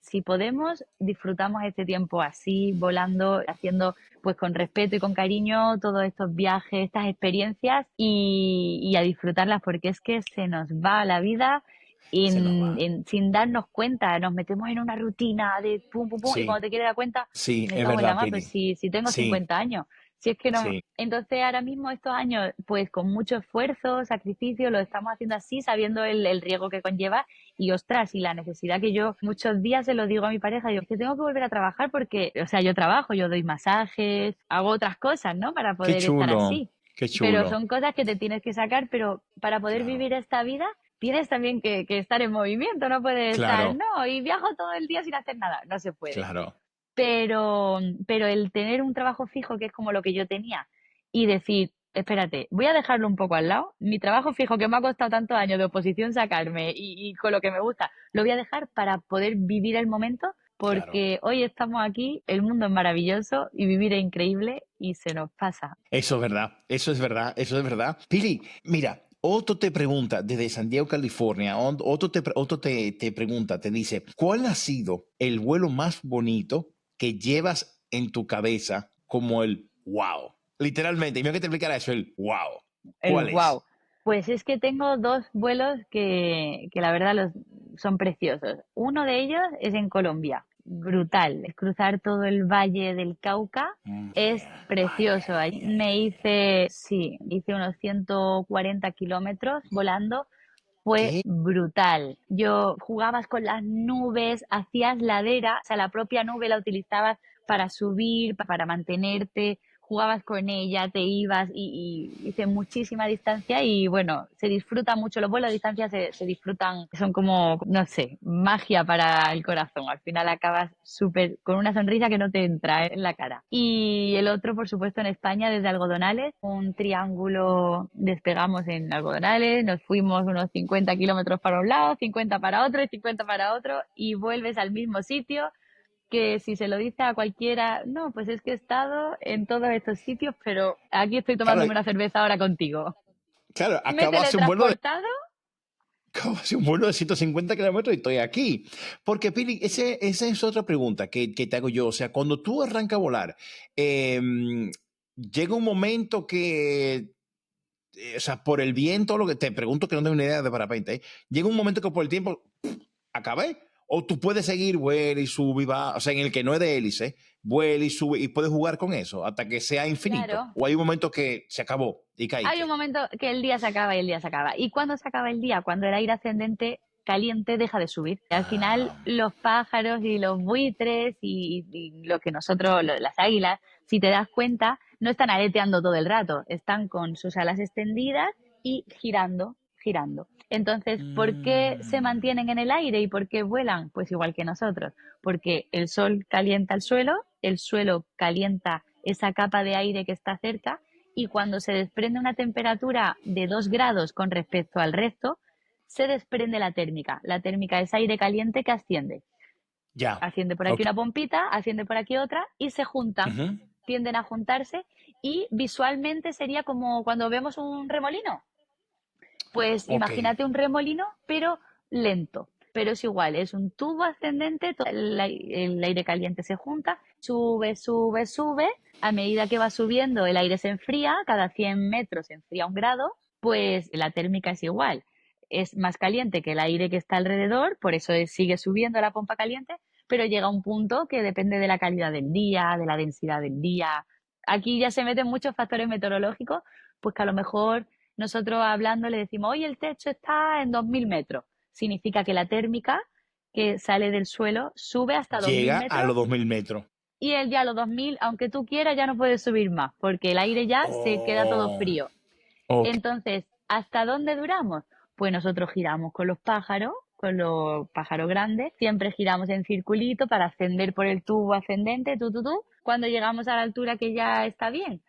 si podemos, disfrutamos este tiempo así, volando, haciendo pues con respeto y con cariño todos estos viajes, estas experiencias y a disfrutarlas porque es que se nos va la vida se nos va. sin darnos cuenta, nos metemos en una rutina de pum, pum, pum y Sí, cuando te quieres dar cuenta, sí, me es cago en la verdad, mar, pues Pili. si tengo Sí, 50 años, si es que no. sí. Entonces ahora mismo estos años, pues con mucho esfuerzo, sacrificio, lo estamos haciendo así, sabiendo el riesgo que conlleva y ostras, y la necesidad que yo muchos días se lo digo a mi pareja, digo, es que tengo que volver a trabajar porque, o sea, yo trabajo, yo doy masajes, hago otras cosas, ¿no? Para Qué poder estar chulo, así. qué Pero chulo. son cosas que te tienes que sacar, pero para poder Claro. vivir esta vida tienes también que estar en movimiento, no puedes estar, Claro, no, y viajo todo el día sin hacer nada, no se puede. claro. Pero el tener un trabajo fijo, que es como lo que yo tenía, y decir, espérate, voy a dejarlo un poco al lado, mi trabajo fijo que me ha costado tantos años de oposición sacarme y con lo que me gusta, lo voy a dejar para poder vivir el momento, Claro. porque hoy estamos aquí, el mundo es maravilloso y vivir es increíble y se nos pasa. Eso es verdad, eso es verdad, eso es verdad. Pili, mira, otro te pregunta desde San Diego, California, otro te pregunta, te dice, ¿cuál ha sido el vuelo más bonito que llevas en tu cabeza como el wow? Literalmente, y me voy a que te explicara eso, el wow. El ¿Cuál wow. es? Pues es que tengo dos vuelos que la verdad son preciosos. Uno de ellos es en Colombia. Brutal. Es cruzar todo el Valle del Cauca. Es Ay, precioso. Ahí ay, ay, me ay. hice, sí, hice unos 140 kilómetros volando. Fue ¿Qué? brutal. Yo jugabas con las nubes, hacías ladera, o sea, la propia nube la utilizabas para subir, para mantenerte, jugabas con ella, te ibas y hice muchísima distancia y bueno, se disfruta mucho. Los vuelos a distancia se disfrutan, son como, no sé, magia para el corazón. Al final acabas súper con una sonrisa que no te entra en la cara. Y el otro, por supuesto, en España, desde Algodonales, un triángulo, despegamos en Algodonales, nos fuimos unos 50 kilómetros para un lado, 50 para otro y 50 para otro y vuelves al mismo sitio que si se lo dice a cualquiera, no, pues es que he estado en todos estos sitios, pero aquí estoy Claro, tomándome una cerveza ahora contigo. claro, Me he acabo de hacer un vuelo de teletransportado. Acabo de hacer un vuelo de 150 kilómetros y estoy aquí. Porque, Pili, esa es otra pregunta que te hago yo. O sea, cuando tú arrancas a volar, llega un momento que, o sea, por el viento, lo que te pregunto que no tengo ni idea de parapente, ¿eh? Llega un momento que por el tiempo acabé. O tú puedes seguir, vuela y sube y va, o sea, en el que no es de hélice, vuela y sube y puedes jugar con eso hasta que sea infinito. Claro, O hay un momento que se acabó y hay un caíste. momento que el día se acaba y el día se acaba. ¿Y cuándo se acaba el día? Cuando el aire ascendente caliente deja de subir. Y al final Ah, los pájaros y los buitres y lo que nosotros, las águilas, si te das cuenta, no están aleteando todo el rato, están con sus alas extendidas y girando, girando. Entonces, ¿por qué se mm, mantienen en el aire y por qué vuelan? Pues igual que nosotros, porque el sol calienta el suelo calienta esa capa de aire que está cerca y cuando se desprende una temperatura de 2 grados con respecto al resto, se desprende la térmica. La térmica es aire caliente que asciende. ya, Asciende por aquí ok. una pompita, asciende por aquí otra y se juntan, Ujú. tienden a juntarse y visualmente sería como cuando vemos un remolino. Pues Ok. imagínate un remolino, pero lento. Pero es igual, es un tubo ascendente, el aire caliente se junta, sube, sube, sube. A medida que va subiendo, el aire se enfría, cada 100 metros se enfría 1 grado, pues la térmica es igual. Es más caliente que el aire que está alrededor, por eso sigue subiendo la pompa caliente, pero llega un punto que depende de la calidad del día, de la densidad del día. Aquí ya se meten muchos factores meteorológicos, pues que a lo mejor nosotros hablando le decimos, hoy el techo está en 2000 metros. Significa que la térmica que sale del suelo sube hasta 2000 Llega a metros los 2000 metros. y él ya a los 2000, aunque tú quieras, ya no puedes subir más porque el aire ya se queda todo Oh, frío. ok. Entonces, ¿hasta dónde duramos? Pues nosotros giramos con los pájaros grandes, siempre giramos en circulito para ascender por el tubo ascendente, tú. Cuando llegamos a la altura que ya está bien,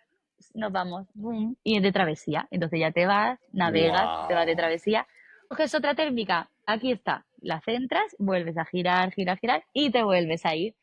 nos vamos, boom, y es de travesía. Entonces ya te vas, navegas, te vas de Wow. travesía, coges otra térmica, aquí está, la centras, vuelves a girar, girar, girar y te vuelves a ir.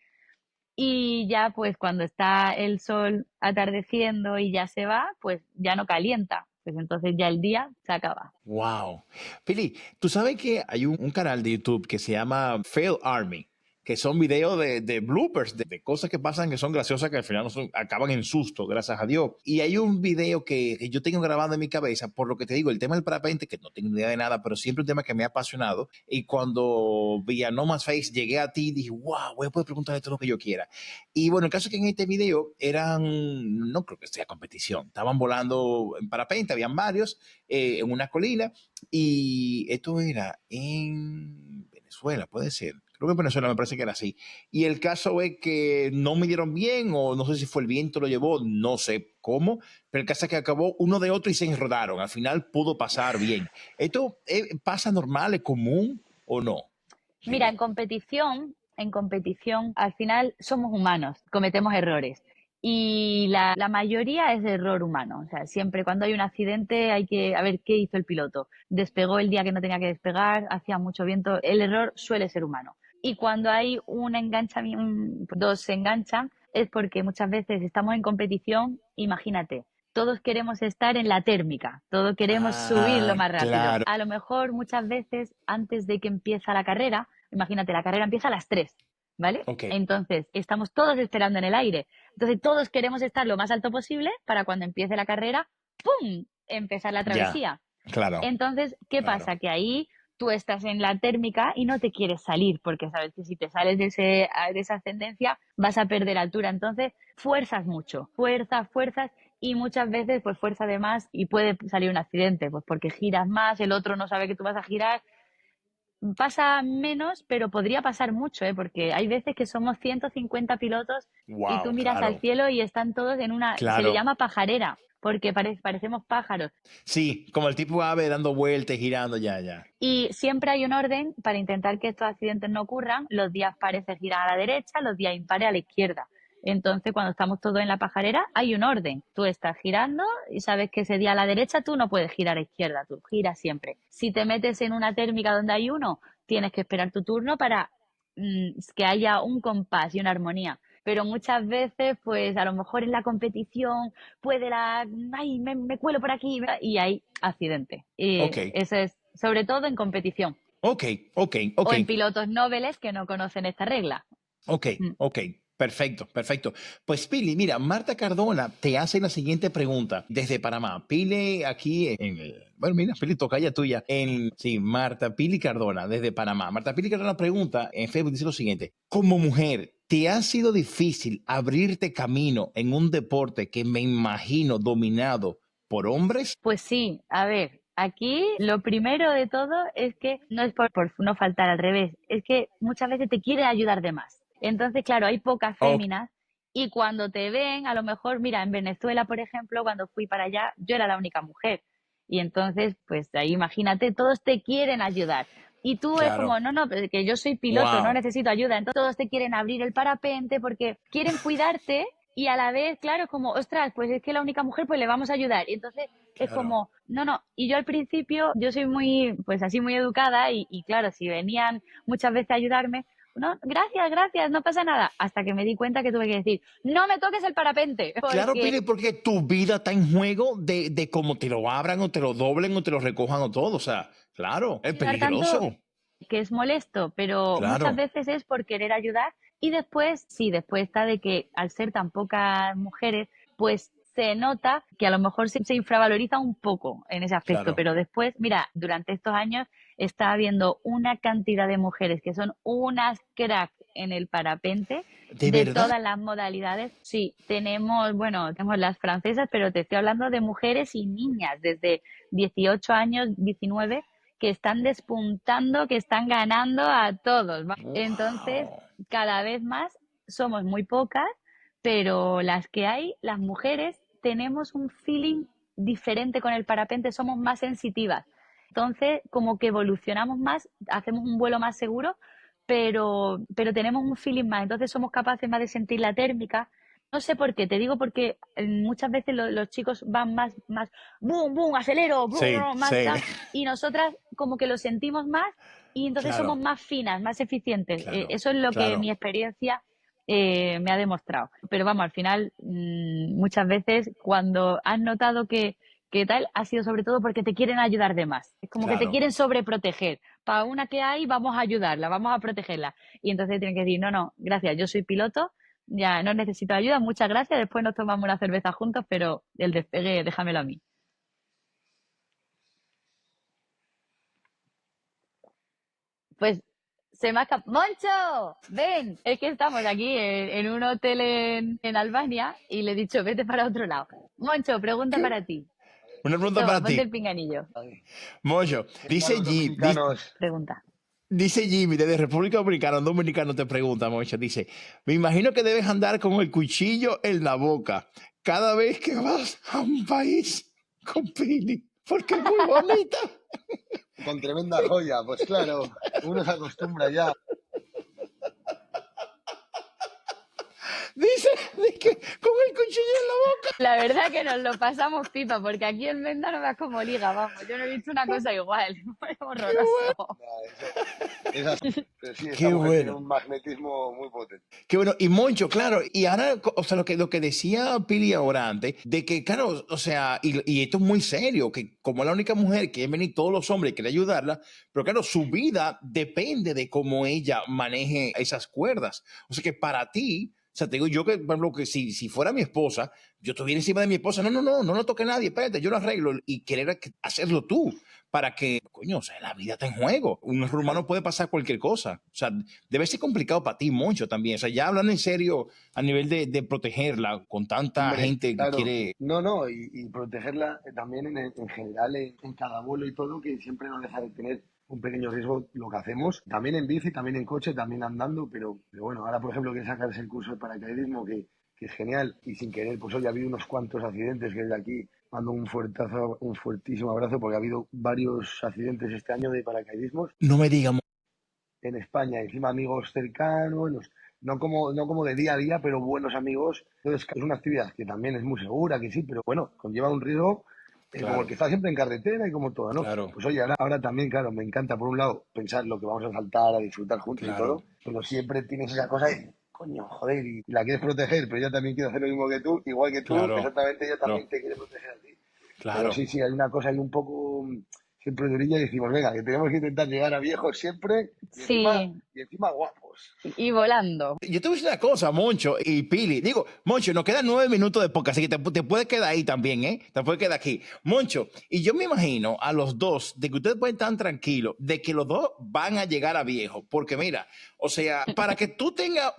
Y ya pues cuando está el sol atardeciendo y ya se va, pues ya no calienta. Pues entonces ya el día se acaba. Wow. Pili, tú sabes que hay un canal de YouTube que se llama Fail Army, que son videos de bloopers, de cosas que pasan que son graciosas que al final no acaban en susto, gracias a Dios. Y hay un video que yo tengo grabado en mi cabeza, por lo que te digo, el tema del parapente, que no tengo ni idea de nada, pero siempre un tema que me ha apasionado. Y cuando vi a No Más Face, llegué a ti y dije, wow, voy a poder preguntarle todo lo que yo quiera. Y bueno, el caso es que en este video no creo que sea competición, estaban volando en parapente, habían varios en una colina y esto era en Venezuela, puede ser. Creo que en Venezuela me parece que era así. Y el caso es que no midieron bien, o no sé si fue el viento lo llevó, no sé cómo, pero el caso es que acabó uno de otro y se enredaron. Al final pudo pasar bien. ¿Esto pasa normal, es común o no? Mira, Lili? en competición, al final somos humanos, cometemos errores. Y la mayoría es error humano. O sea, siempre cuando hay un accidente hay que a ver qué hizo el piloto. Despegó el día que no tenía que despegar, hacía mucho viento. El error suele ser humano. Y cuando hay un enganchamiento, dos se enganchan, es porque muchas veces estamos en competición, imagínate. Todos queremos estar en la térmica, todos queremos subir lo Ah, más rápido. claro. A lo mejor muchas veces antes de que empieza la carrera, imagínate, la carrera empieza a las 3, ¿vale? Ok, Entonces, estamos todos esperando en el aire. Entonces, todos queremos estar lo más alto posible para cuando empiece la carrera, ¡pum!, empezar la ya, travesía. claro, Entonces, ¿qué claro. pasa? Que ahí tú estás en la térmica y no te quieres salir, porque sabes que si te sales de esa ascendencia vas a perder altura. Entonces, fuerzas mucho, fuerzas, y muchas veces pues fuerza de más y puede salir un accidente, pues porque giras más, el otro no sabe que tú vas a girar. Pasa menos, pero podría pasar mucho, ¿eh? Porque hay veces que somos 150 pilotos y tú Wow, miras al claro, cielo y están todos en una, se le claro. llama pajarera, porque parecemos pájaros. Sí, como el tipo ave dando vueltas, girando, ya, ya. Y siempre hay un orden para intentar que estos accidentes no ocurran. Los días pares se giran a la derecha, los días impares a la izquierda. Entonces, cuando estamos todos en la pajarera, hay un orden. Tú estás girando y sabes que ese día a la derecha tú no puedes girar a la izquierda, tú giras siempre. Si te metes en una térmica donde hay uno, tienes que esperar tu turno para que haya un compás y una armonía. Pero muchas veces, pues a lo mejor en la competición ay, me cuelo por aquí y hay accidente. Y Ok, eso es, sobre todo en competición ok, ok, o ok. en pilotos nobles que no conocen esta regla. Ok, Mm. ok. Perfecto, perfecto. Pues Pili, mira, Marta Cardona te hace la siguiente pregunta desde Panamá. Pili aquí bueno, mira, Pili, tocaya tuya. Sí, Marta Pili Cardona desde Panamá. Marta Pili Cardona pregunta en Facebook, dice lo siguiente. Como mujer, ¿te ha sido difícil abrirte camino en un deporte que me imagino dominado por hombres? Pues sí, a ver, aquí lo primero de todo es que no es por no faltar, al revés, es que muchas veces te quieren ayudar de más. Entonces, claro, hay pocas Ok, féminas y cuando te ven, a lo mejor, mira, en Venezuela, por ejemplo, cuando fui para allá, yo era la única mujer. Y entonces, pues ahí imagínate, todos te quieren ayudar. Y tú es claro. como, no, no, pero que yo soy piloto, no Wow, necesito ayuda. Entonces todos te quieren abrir el parapente porque quieren cuidarte y a la vez, claro, como, ostras, pues es que la única mujer, pues le vamos a ayudar. Y entonces es claro. como, no, no. Y yo al principio, yo soy muy, pues así muy educada y claro, si venían muchas veces a ayudarme, no, gracias, no pasa nada. Hasta que me di cuenta que tuve que decir, no me toques el parapente, Claro, porque Pili, porque tu vida está en juego de cómo te lo abran o te lo doblen o te lo recojan o todo. O sea, claro, es ayudar tanto peligroso. que es molesto, pero muchas Claro, veces es por querer ayudar y después, sí, después está de que al ser tan pocas mujeres, pues se nota que a lo mejor se infravaloriza un poco en ese aspecto, claro. pero después, mira, durante estos años está habiendo una cantidad de mujeres que son unas cracks en el parapente ¿De de verdad? todas las modalidades. Sí, tenemos, bueno, tenemos las francesas, pero te estoy hablando de mujeres y niñas desde 18 años, 19 que están despuntando, que están ganando a todos. Entonces, Wow. cada vez más somos muy pocas, pero las que hay, las mujeres, tenemos un feeling diferente con el parapente, somos más sensitivas. Entonces, como que evolucionamos más, hacemos un vuelo más seguro, pero tenemos un feeling más. Entonces, somos capaces más de sentir la térmica. No sé por qué, te digo porque muchas veces los chicos van más, boom, boom, acelero, Sí, boom, más, sí. y nosotras como que lo sentimos más y entonces somos Claro, más finas, más eficientes. claro, Eso es lo que mi claro. experiencia me ha demostrado. Pero vamos, al final, muchas veces cuando has notado que tal, ha sido sobre todo porque te quieren ayudar de más. Es como que te Claro. quieren sobreproteger. Para una que hay, vamos a ayudarla, vamos a protegerla. Y entonces tienen que decir, no, no, gracias, yo soy piloto, ya no necesito ayuda, muchas gracias, después nos tomamos una cerveza juntos, pero el despegue déjamelo a mí. Pues se me ha escapado. ¡Moncho! ¡Ven! Es que estamos aquí en un hotel en Albania y le he dicho, vete para otro lado. Moncho, pregunta ¿Qué? para ti. Una pregunta Toma, para ponte ti. el pinganillo. Ay, Mojo, ¿qué tal dice los G, dominicanos? Pregunta. Dice Jimmy, desde República Dominicana, un dominicano te pregunta, Moncho, dice, me imagino que debes andar con el cuchillo en la boca cada vez que vas a un país con Pili, porque es muy bonita. Con tremenda joya, pues claro, uno se acostumbra ya. Dice que con el cuchillo en la boca. La verdad que nos lo pasamos pipa, porque aquí en Menda no veas como liga, vamos. Yo no he visto una cosa igual. Es horroroso. Es así. Pero sí, esta Qué mujer tiene bueno. un magnetismo muy potente. Qué bueno. Y Moncho, claro, y ahora, o sea, lo que decía Pili ahora antes, de que, claro, o sea, y esto es muy serio, que como es la única mujer que ven venir todos los hombres y quiere ayudarla, pero claro, su vida depende de cómo ella maneje esas cuerdas. O sea que para ti, o sea, te digo yo que, por ejemplo, que si fuera mi esposa, yo estuviera encima de mi esposa, no lo toque nadie, espérate, yo lo arreglo y querer hacerlo tú para que, coño, o sea, la vida está en juego. Un error humano puede pasar cualquier cosa. O sea, debe ser complicado para ti, Moncho, también. O sea, ya hablando en serio a nivel de protegerla con tanta Hombre, gente claro. que quiere. No, y protegerla también en general, en cada vuelo y todo, que siempre no deja de tener un pequeño riesgo lo que hacemos, también en bici, también en coche, también andando, pero bueno, ahora por ejemplo que sacarse el curso de paracaidismo, que es genial, y sin querer, pues hoy ha habido unos cuantos accidentes que desde aquí mando un fuertísimo abrazo, porque ha habido varios accidentes este año de paracaidismos No me digan. en España, encima amigos cercanos, no como de día a día, pero buenos amigos. Entonces es una actividad que también es muy segura, que sí, pero bueno, conlleva un riesgo como el que está siempre en carretera y como todo, ¿no? Claro. Pues oye, ahora también, claro, me encanta por un lado pensar lo que vamos a saltar, a disfrutar juntos y todo, pero siempre tienes esa cosa de, coño, joder, y la quieres proteger, pero ella también quiere hacer lo mismo que tú, igual que tú, exactamente, ella también te quiere proteger a ti. Claro. Pero sí, hay una cosa ahí un poco siempre durilla y decimos, venga, que tenemos que intentar llegar a viejos siempre Sí, y encima guapos. y volando. Yo te voy a decir una cosa, Moncho y Pili. Digo, Moncho, nos quedan 9 minutos de podcast, así que te puedes quedar ahí también, ¿eh? Te puedes quedar aquí. Moncho, y yo me imagino a los dos, de que ustedes pueden estar tranquilos, de que los dos van a llegar a viejo. Porque mira, o sea, para que tú tengas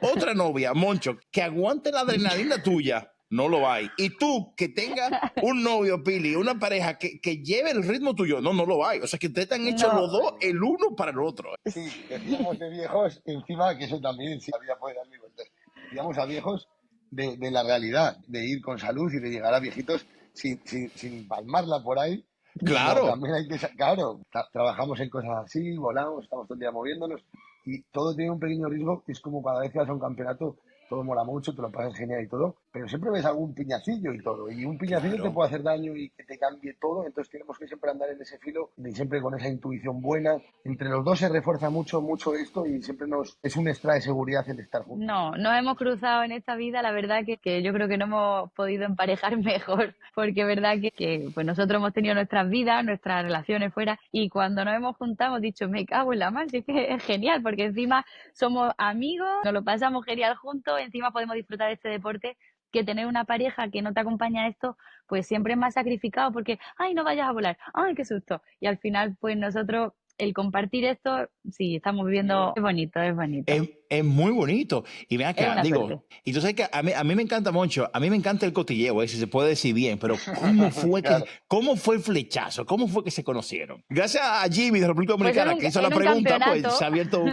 otra novia, Moncho, que aguante la adrenalina tuya, no lo hay. Y tú, que tengas un novio, Pili, una pareja que lleve el ritmo tuyo, no lo hay. O sea, que ustedes están hechos No. los dos el uno para el otro. Sí, decíamos de viejos, encima que eso también, sí, había puede dar mi vuelta. Decíamos a viejos de la realidad, de ir con salud y de llegar a viejitos sin palmarla por ahí. Claro. No, también hay que, claro, trabajamos en cosas así, volamos, estamos todo el día moviéndonos y todo tiene un pequeño riesgo. Es como cada vez que vas a un campeonato, todo mola mucho, te lo pasas genial y todo, pero siempre ves algún piñacillo y todo, y un piñacillo te puede hacer daño y que te cambie todo, entonces tenemos que siempre andar en ese filo y siempre con esa intuición buena. Entre los dos se refuerza mucho esto y siempre es un extra de seguridad el estar juntos. No, nos hemos cruzado en esta vida, la verdad que yo creo que no hemos podido emparejar mejor, porque es verdad que pues nosotros hemos tenido nuestras vidas, nuestras relaciones fuera, y cuando nos hemos juntado hemos dicho, me cago en la mar, es que es genial, porque encima somos amigos, nos lo pasamos genial juntos, encima podemos disfrutar de este deporte, que tener una pareja que no te acompaña a esto, pues siempre es más sacrificado, porque, ay, no vayas a volar, ay, qué susto, y al final, pues nosotros el compartir esto, sí, estamos viviendo, es bonito, es bonito. Es muy bonito. Y vean que, digo, suerte. y tú sabes que a mí me encanta mucho, a mí me encanta el cotilleo, si se puede decir bien, pero ¿cómo fue, Claro. cómo fue el flechazo? ¿Cómo fue que se conocieron? Gracias a Jimmy de República Pues Dominicana que hizo la en un pregunta, pues campeonato. se ha abierto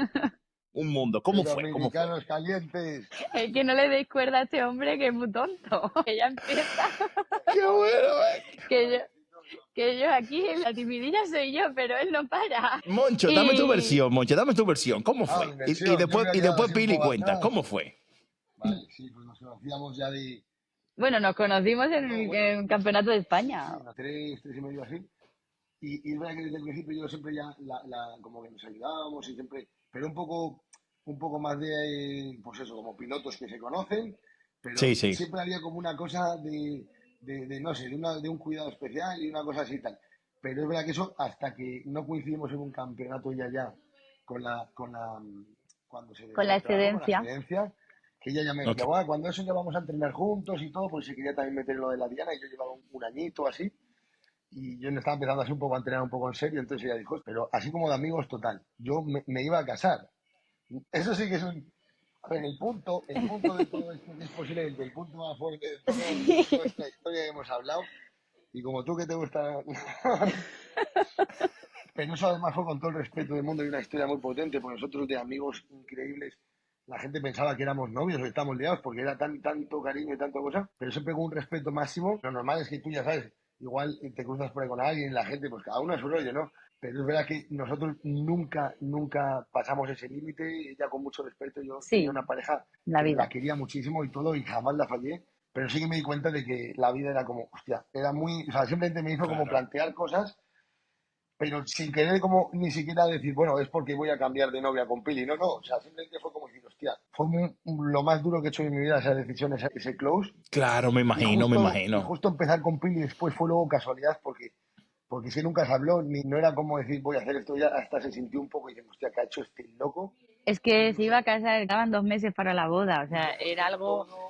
un mundo. ¿Cómo Los fue? ¿Cómo fue? dominicanos calientes. Es que no le deis cuerda a este hombre que es muy tonto. Que ya empieza. Qué bueno, Que yo aquí, la timidilla soy yo, pero él no para. Moncho, dame tu versión, Moncho, dame tu versión. ¿Cómo fue? mi versión, Y después, yo me he quedado así un Pili poco cuenta, atrás. ¿cómo fue? Vale, sí, pues nos conocíamos ya de Bueno, nos conocimos en el campeonato de España. sí, no, tres y medio así. Y es verdad que desde el principio yo siempre ya como que nos ayudábamos y siempre, pero un poco más de, pues eso, como pilotos que se conocen, pero Sí. siempre había como una cosa de no sé, de un cuidado especial y una cosa así y tal. Pero es verdad que eso, hasta que no coincidimos en un campeonato ya cuando se Con la excedencia. con la excedencia, que ella ya me decía, "Guau, cuando eso ya vamos a entrenar juntos y todo", pues se quería también meter en lo de la Diana y yo llevaba un añito así. Y yo me estaba empezando así un poco a entrenar un poco en serio, entonces ella dijo, pero así como de amigos total, yo me iba a casar. Eso sí que es un... A ver, el punto de todo esto que es posiblemente el punto más fuerte de toda esta historia que hemos hablado, y como tú que te gusta... Pero eso además fue con todo el respeto del mundo y una historia muy potente, porque nosotros de amigos increíbles, la gente pensaba que éramos novios o estábamos liados porque era tanto cariño y tanta cosa, pero siempre con un respeto máximo. Lo normal es que tú ya sabes, igual te cruzas por ahí con alguien, la gente, pues cada uno a su rollo, ¿no? Pero es verdad que nosotros nunca pasamos ese límite. Ella con mucho respeto, yo tenía Sí, una pareja la que la vida. quería muchísimo y todo y jamás la fallé, pero sí que me di cuenta de que la vida era como, hostia, era muy, o sea, simplemente me hizo como Claro. plantear cosas, pero sin querer como ni siquiera decir, bueno, es porque voy a cambiar de novia con Pili, no, o sea, simplemente fue como decir, hostia, fue lo más duro que he hecho en mi vida esa decisión, ese close, Claro, me y imagino, me imagino. justo empezar con Pili después fue luego casualidad porque si nunca se habló, ni no era como decir voy a hacer esto ya, hasta se sintió un poco y diciendo, hostia, ¿qué ha hecho este loco? Es que se iba a casar, estaban 2 meses para la boda, o Y sea, lo era cogió algo. todo.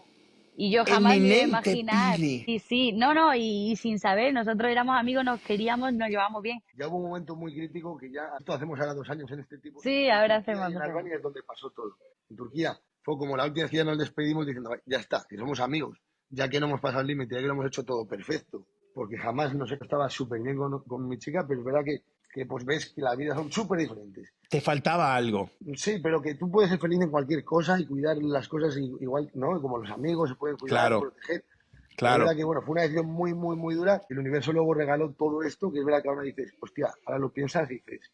Y yo jamás me iba a Eminente imaginar. Pili. Sí, sí, no, no, y sin saber, nosotros éramos amigos, nos queríamos, nos llevábamos bien. Ya hubo un momento muy crítico que ya, esto hacemos ahora 2 años en este tipo, Sí, en ahora Turquía hacemos y en 2 años. Albania es donde pasó todo. En Turquía fue como la última vez que ya nos despedimos diciendo, ya está, que somos amigos, ya que no hemos pasado el límite, ya que lo hemos hecho todo perfecto, porque jamás no sé, estaba súper bien con mi chica, pero es verdad que pues ves que las vidas son súper diferentes. Te faltaba algo. Sí, pero que tú puedes ser feliz en cualquier cosa y cuidar las cosas igual, ¿no? Como los amigos se pueden cuidar, Claro, proteger. Pero es claro. verdad que, bueno, fue una decisión muy dura. El universo luego regaló todo esto, que es verdad que ahora dices, hostia, ahora lo piensas y dices,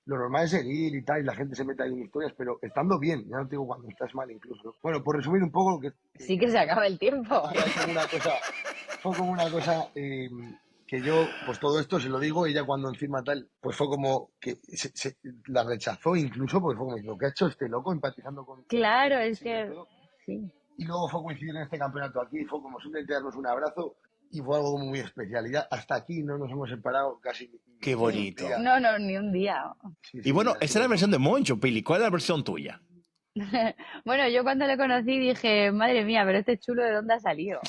lo normal es seguir y tal, y la gente se mete ahí en historias, pero estando bien, ya no te digo cuando estás mal incluso. Bueno, por resumir un poco, Sí que se acaba el tiempo. sí, fue como una cosa que yo, pues todo esto se lo digo, ella cuando encima tal, pues fue como que la rechazó incluso, porque fue como, lo que ha hecho este loco empatizando con Claro, mi es chica y que todo. sí. Y luego fue coincidir en este campeonato aquí, fue como simplemente darnos un abrazo y fue algo como muy especial. Y ya hasta aquí no nos hemos separado casi Qué ni un bonito. día. No, no, ni un día. Sí, Y sí, bueno, ha esa es la sido. versión de Moncho, Pili. ¿Cuál es la versión tuya? Bueno, yo cuando le conocí dije, madre mía, pero este chulo de dónde ha salido.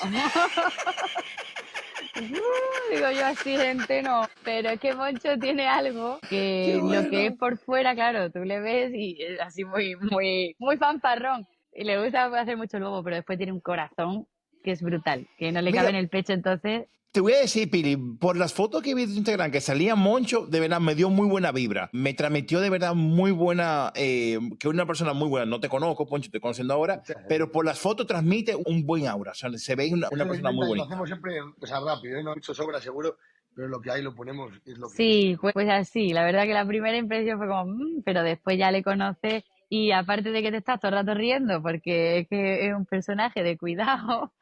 Digo yo, así gente no, pero es que Moncho tiene algo Qué que lo que es bueno. por fuera, claro, tú le ves y es así muy fanfarrón y le gusta hacer mucho luego, pero después tiene un corazón que es brutal, que no le cabe Mira, en el pecho, entonces te voy a decir, Pili, por las fotos que vi de Instagram que salía Moncho, de verdad me dio muy buena vibra. Me transmitió de verdad muy buena, que una persona muy buena. No te conozco, Poncho, te estoy conociendo ahora, Muchas pero gracias. por las fotos transmite un buen aura. O sea, se ve una Eso se persona muy intenta y lo bonita. hacemos siempre, o sea, rápido, ¿eh? No mucho sobra, seguro, pero lo que hay lo ponemos, es lo que es. sí, pues así, la verdad que la primera impresión fue como, pero después ya le conoces y aparte de que te estás todo el rato riendo porque es que es un personaje de cuidado,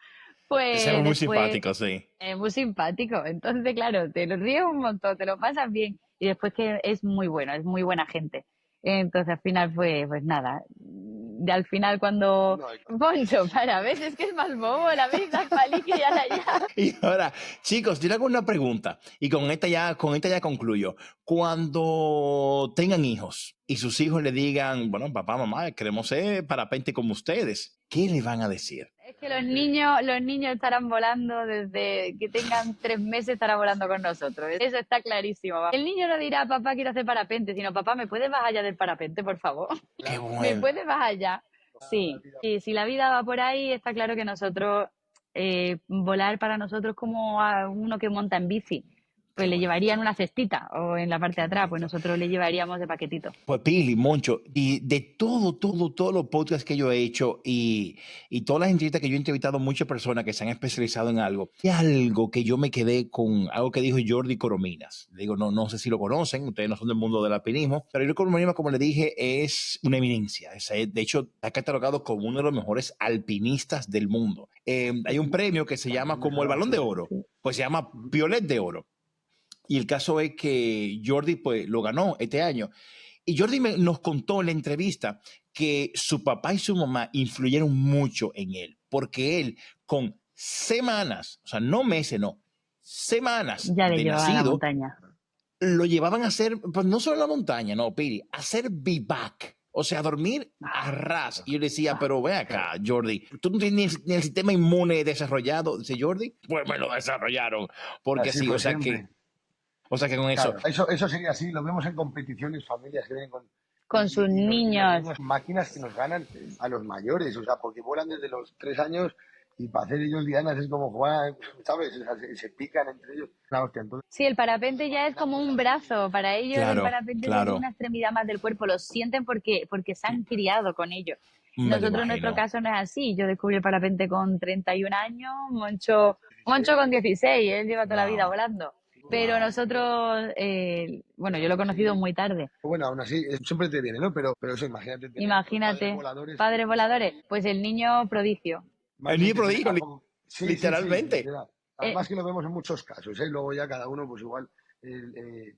Se ve pues muy después simpático, sí. es muy simpático. Entonces, claro, te lo ríes un montón, te lo pasas bien y después que es muy bueno, es muy buena gente. Entonces, al final, pues nada. Y al final, cuando. No, Poncho, para, ¿ves? Es que es más bobo, la vez das palique y ala ya. Y ahora, chicos, yo le hago una pregunta y con esta ya concluyo. Cuando tengan hijos y sus hijos le digan, bueno, papá, mamá, queremos ser parapente como ustedes, ¿qué le van a decir? Es que los niños estarán volando desde que tengan 3 meses, estarán volando con nosotros. Eso está clarísimo. El niño no dirá, papá, quiero hacer parapente, sino, papá, ¿me puedes bajar ya del parapente, por favor? Qué ¿Me bueno. puedes bajar ya? Sí, y si la vida va por ahí, está claro que nosotros, volar para nosotros como a uno que monta en bici, Qué pues le bonito. llevarían una cestita o en la parte Qué de atrás, pues bonito. nosotros le llevaríamos de paquetito. Pues Pili, Moncho, y de todos los podcasts que yo he hecho y todas las entrevistas que yo he entrevistado a muchas personas que se han especializado en algo, hay algo que yo me quedé con algo que dijo Jordi Corominas. Digo, no sé si lo conocen, ustedes no son del mundo del alpinismo, pero Jordi Corominas, como le dije, es una eminencia. De hecho, está catalogado como uno de los mejores alpinistas del mundo. Hay un premio que se llama como el Balón de Oro, pues se llama Piolet de Oro. Y el caso es que Jordi pues lo ganó este año. Y Jordi nos contó en la entrevista que su papá y su mamá influyeron mucho en él, porque él con semanas, o sea, no meses, no, semanas Ya le de llevaban a la nacido, montaña. lo llevaban a hacer, pues no solo en la montaña, no, Piri, a hacer bivac. O sea, a dormir a ras. Y yo decía, pero ve acá, Jordi, tú no tienes ni el sistema inmune desarrollado. Dice Jordi, pues me lo desarrollaron. Porque así sí, fue siempre. o sea que con eso, Claro, eso sería así, lo vemos en competiciones, familias que vienen con. Con sus Y los niños. niños, máquinas que nos ganan a los mayores, o sea, porque vuelan desde los 3 años y para hacer ellos dianas es como jugar, ¿sabes? O sea, se pican entre ellos. La hostia, entonces, Sí, el parapente ya es como un brazo. Para ellos el Claro, parapente es claro. una extremidad más del cuerpo. Lo sienten porque se han criado con ello. Me lo Nosotros en nuestro imagino. caso no es así. Yo descubrí el parapente con 31 años, Moncho con 16. Él lleva toda la vida Wow, volando. Pero wow. nosotros, bueno, yo lo he conocido muy tarde. bueno, aún así, siempre te viene, ¿no? Pero eso, imagínate tener padres Imagínate, voladores. padres voladores, pues el niño prodigio. El niño Igualmente, prodigio, tampoco. Sí, sí, sí, literalmente. literal. Eh, Además que lo vemos en muchos casos, ¿eh? Luego ya cada uno, pues igual,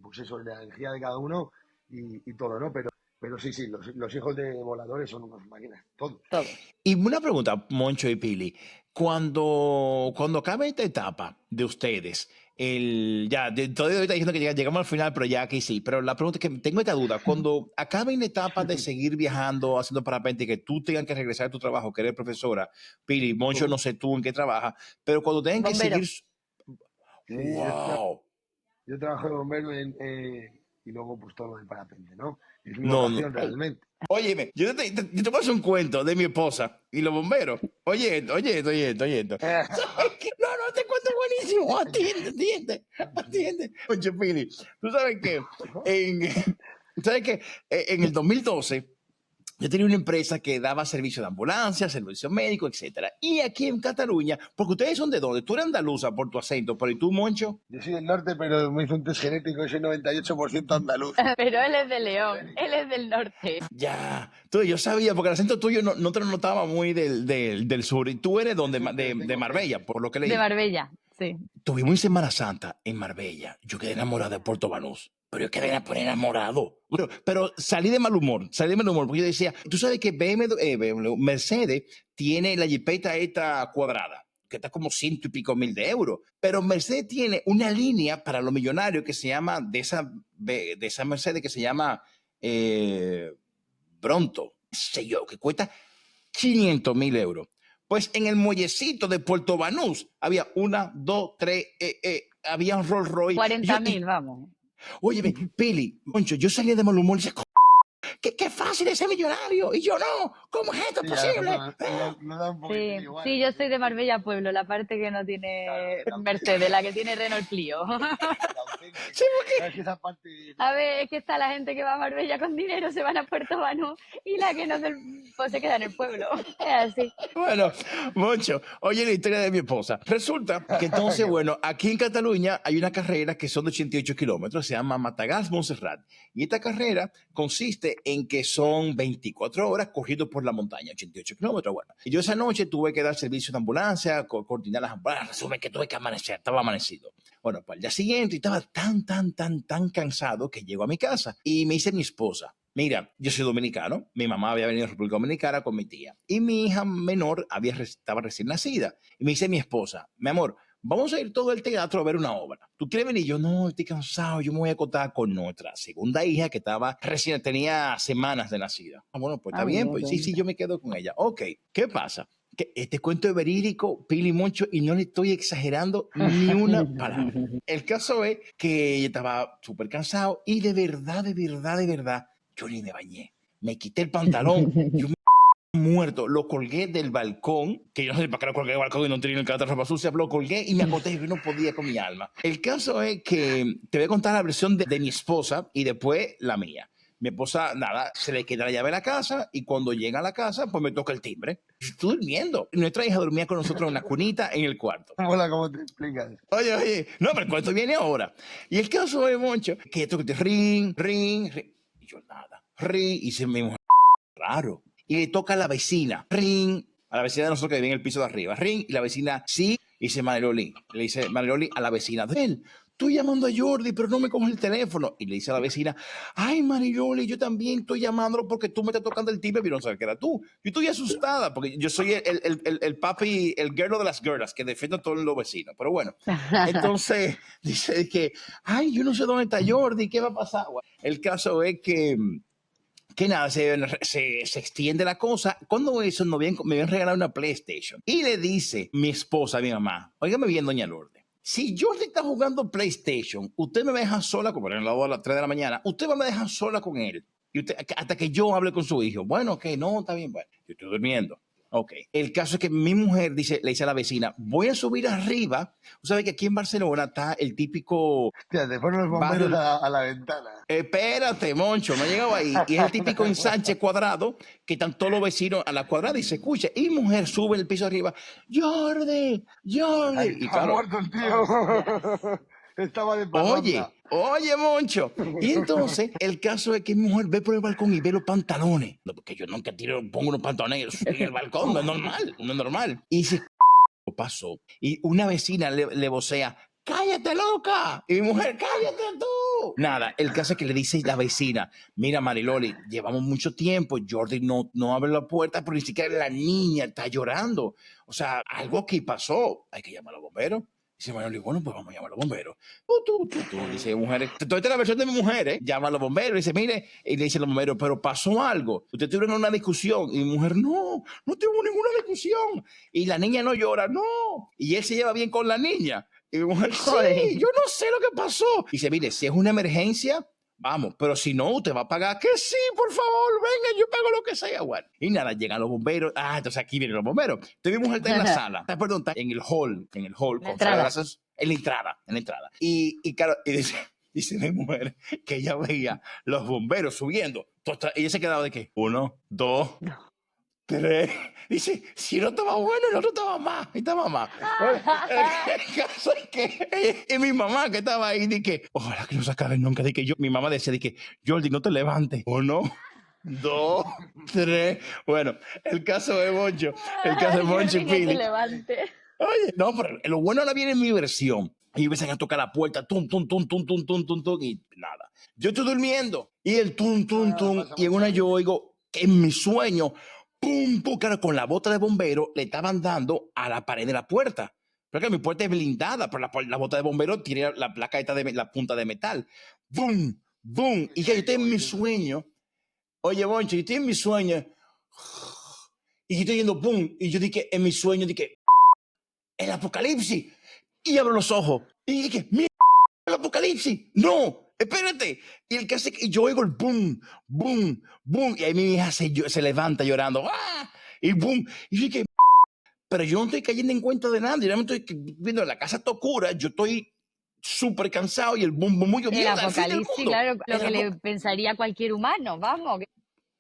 pues eso, la energía de cada uno y todo, ¿no? Pero sí, sí, los hijos de voladores son unas máquinas, todos. todos. Y una pregunta, Moncho y Pili. Cuando acabe esta etapa de ustedes, todavía ahorita diciendo que llegamos al final, pero ya aquí sí. Pero la pregunta es que tengo esta duda. Cuando acaben la etapa de seguir viajando, haciendo parapente, y que tú tengas que regresar a tu trabajo, que eres profesora, Pili, Moncho, no sé tú en qué trabajas, pero cuando tengan que Bombero. seguir. Sí, ¡Wow! yo trabajo de bombero y luego pues todo lo del parapente, ¿no? Es mi No, no. vocación Ey. realmente. Óyeme, yo te voy a hacer un cuento de mi esposa y los bomberos. Oye esto. ¿Sabes qué? No, este cuento es buenísimo. Atiende. Oye, Pili, tú sabes que en el 2012 yo tenía una empresa que daba servicio de ambulancia, servicio médico, etcétera. Y aquí en Cataluña, porque ustedes son de dónde, tú eres andaluza por tu acento, pero ¿y tú, Moncho? Yo soy del norte, pero me hizo un test genético y soy 98% andaluz. Pero él es de León, él es del norte. Ya, yo sabía, porque el acento tuyo no te lo notaba muy del sur, y tú eres donde, de Marbella, por lo que De leí. Marbella, sí. Tuvimos en Semana Santa en Marbella. Yo quedé enamorado de Puerto Banús. Pero yo quedé enamorado. Pero salí de mal humor, porque yo decía, tú sabes que Mercedes tiene la jipeta esta cuadrada, que está como 100 y pico mil de euros. Pero Mercedes tiene una línea para los millonarios que se llama, de esa Mercedes que se llama Bronto, sé yo, que cuesta 500.000 euros. Pues en el muellecito de Puerto Banús había una, dos, tres, había un Rolls Royce. 40.000, vamos. Oye, Pili, Moncho, yo salía de mal humor y decía, qué fácil es ser millonario. Y yo no, ¿cómo es esto Sí, posible? me da un poquito Sí, igual. sí, yo soy de Marbella Pueblo, la parte que no tiene Mercedes, la que tiene Renault Clio. Sí, porque ¿Sabes que esa parte? A ver, es que está la gente que va a Marbella con dinero, se van a Puerto Banús y la que no pues se queda en el pueblo. Es así. Bueno, Moncho, oye la historia de mi esposa. Resulta que entonces, bueno, aquí en Cataluña hay una carrera que son de 88 kilómetros, se llama Matagas-Montserrat. Y esta carrera consiste en que son 24 horas corriendo por la montaña, 88 kilómetros. Bueno, y yo esa noche tuve que dar servicio de ambulancia, coordinar las ambulancias. Resumen que tuve que amanecer, estaba amanecido. Bueno, pues al día siguiente estaba tan cansado que llego a mi casa y me dice mi esposa, mira, yo soy dominicano, mi mamá había venido a República Dominicana con mi tía y mi hija menor estaba recién nacida. Y me dice mi esposa, mi amor, vamos a ir todo el teatro a ver una obra. ¿Tú quieres venir? Yo no, estoy cansado, yo me voy a acotar con nuestra segunda hija que estaba recién, tenía semanas de nacida. Ah, bueno, pues está bien, pues sí, yo me quedo con ella. Ok, ¿qué pasa? Que este cuento es verídico, Pili Moncho, y no le estoy exagerando ni una palabra. El caso es que yo estaba súper cansado y de verdad, yo ni me bañé. Me quité el pantalón, yo me muerto, lo colgué del balcón, que yo no sé para qué lo colgué del balcón y no tenía el carácter de ropa sucia, lo colgué y me acoté, yo no podía con mi alma. El caso es que te voy a contar la versión de mi esposa y después la mía. Mi esposa, nada, se le queda la llave de la casa y cuando llega a la casa, pues me toca el timbre. Estoy durmiendo. Nuestra hija dormía con nosotros en la cunita en el cuarto. Hola, ¿cómo te explicas? Oye, no, pero el cuento viene ahora. Y el caso es, Moncho, que esto que te ring. Y yo nada, y se me raro. Y le toca a la vecina, ring, a la vecina de nosotros que vive en el piso de arriba, ring, y la vecina sí, y dice Mariloli, le dice Mariloli a la vecina de él. Estoy llamando a Jordi, pero no me coge el teléfono. Y le dice a la vecina, ay, Mariloli, yo también estoy llamándolo porque tú me estás tocando el timbre, pero no sabes que era tú. Yo estoy asustada porque yo soy el papi, el girlo de las girlas, que defiendo a todos los vecinos. Pero bueno, entonces dice que, ay, yo no sé dónde está Jordi, ¿qué va a pasar? Bueno, el caso es que nada, se extiende la cosa. Cuando eso me habían regalado una PlayStation. Y le dice mi esposa a mi mamá, óigame bien, doña Lourdes, si Jordi está jugando PlayStation, usted me deja sola, como en a las 3 de la mañana, usted me deja sola con él. Y usted, hasta que yo hable con su hijo. Bueno, que no, está bien, bueno, yo estoy durmiendo. Ok. El caso es que mi mujer le dice a la vecina, voy a subir arriba. Usted sabe que aquí en Barcelona está el típico Hostia, te ponen los bomberos barrio. a la ventana. Espérate, Moncho, no he llegado ahí. Y es el típico ensanche cuadrado que están todos los vecinos a la cuadrada y se escucha. Y mi mujer sube el piso arriba. Jordi, Jordi. Ay, Y está claro, muerto el tío. Estaba de parranda. oye, Moncho. Y entonces, el caso es que mi mujer ve por el balcón y ve los pantalones. No, porque yo nunca pongo unos pantalones en el balcón, no es normal, no es normal. Y dice, ¿qué pasó? Y una vecina le vocea, ¡cállate, loca! Y mi mujer, ¡cállate tú! Nada, el caso es que le dice la vecina, mira, Mariloli, llevamos mucho tiempo, Jordi no abre la puerta, pero ni siquiera la niña está llorando. O sea, algo aquí pasó. Hay que llamar a los bomberos. Dice Mariloli, bueno, pues vamos a llamar a los bomberos. Dice mujer, esta es la versión de mi mujer, ¿eh? Llama a los bomberos, dice, mire, y le dice a los bomberos, pero pasó algo. Ustedes tuvieron una discusión. Y mi mujer, no tuvo ninguna discusión. Y la niña no llora, no. Y él se lleva bien con la niña. Y mi mujer, sí, yo no sé lo que pasó. Y dice, mire, si es una emergencia, vamos, pero si no, usted va a pagar. Que sí, por favor, venga, yo pago lo que sea. Bueno. Y nada, llegan los bomberos. Entonces aquí vienen los bomberos. Entonces mi mujer está en la sala, perdón, está en el hall, con brazos, en la entrada. Y claro, y dice mi mujer que ella veía los bomberos subiendo. Y ella se quedaba de qué? 1, 2, 3. Dice, si no estaba bueno, el otro estaba más. Estaba más. El caso es que y mi mamá que estaba ahí, dije, ojalá que no se acabe nunca. Mi mamá decía, dije, Jordi, no te levantes. 1, 2, 3. Bueno, el caso de Moncho. El caso de Moncho y Pili. Oye, no, pero lo bueno ahora viene en mi versión. Y empiezan a tocar la puerta, tum, tum, tum, tum, tum, tum, tum, tum, y nada. Yo estoy durmiendo y el tum, tum, tum, y en una yo oigo que en mi sueño, pum, pum, claro, con la bota de bombero le estaban dando a la pared de la puerta. Pero que mi puerta es blindada, pero la bota de bombero tiene la placa esta de la punta de metal. ¡Bum! ¡Bum! Y que yo estoy en mi sueño. Oye, Boncho, yo estoy en mi sueño. Y yo estoy yendo, ¡pum! Y yo dije, en mi sueño, dije, el apocalipsis. Y abro los ojos. Y dije, mira, el apocalipsis. No, espérate. Y el que hace que yo oigo el boom, boom, boom. Y ahí mi hija se levanta llorando. ¡Ah! Y boom. Y yo dije, pero yo no estoy cayendo en cuenta de nada. Yo no estoy viendo la casa tocura. Yo estoy súper cansado y el boom, boom. Yo, el apocalipsis, claro, lo que le pensaría cualquier humano, vamos.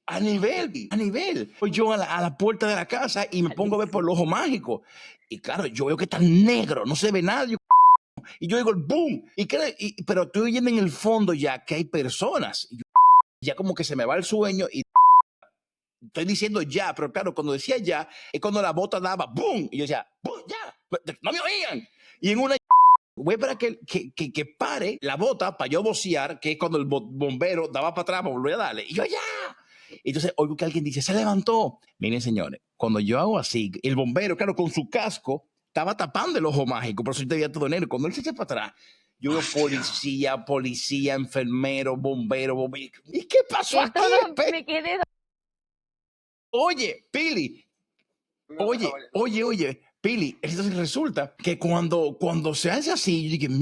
A nivel. Voy yo a la puerta de la casa y me pongo a ver por el ojo mágico. Y claro, yo veo que está negro, no se ve nada. Y yo digo el boom. Pero estoy oyendo en el fondo ya que hay personas. Y ya como que se me va el sueño y estoy diciendo ya, pero claro, cuando decía ya, es cuando la bota daba boom. Y yo decía, boom, ya, no me oían. Y en una voy para que pare la bota para yo vocear, que es cuando el bombero daba para atrás para volver a darle. Y yo ya. Entonces oigo que alguien dice, se levantó. Miren, señores, cuando yo hago así, el bombero, claro, con su casco, estaba tapando el ojo mágico, por eso yo te veía todo negro. Cuando él se echa para atrás, yo veo policía, enfermero, bombero. ¿Y qué pasó aquí? Me quedé... Oye, Pili. Oye, Pili. Entonces resulta que cuando se hace así, yo dije,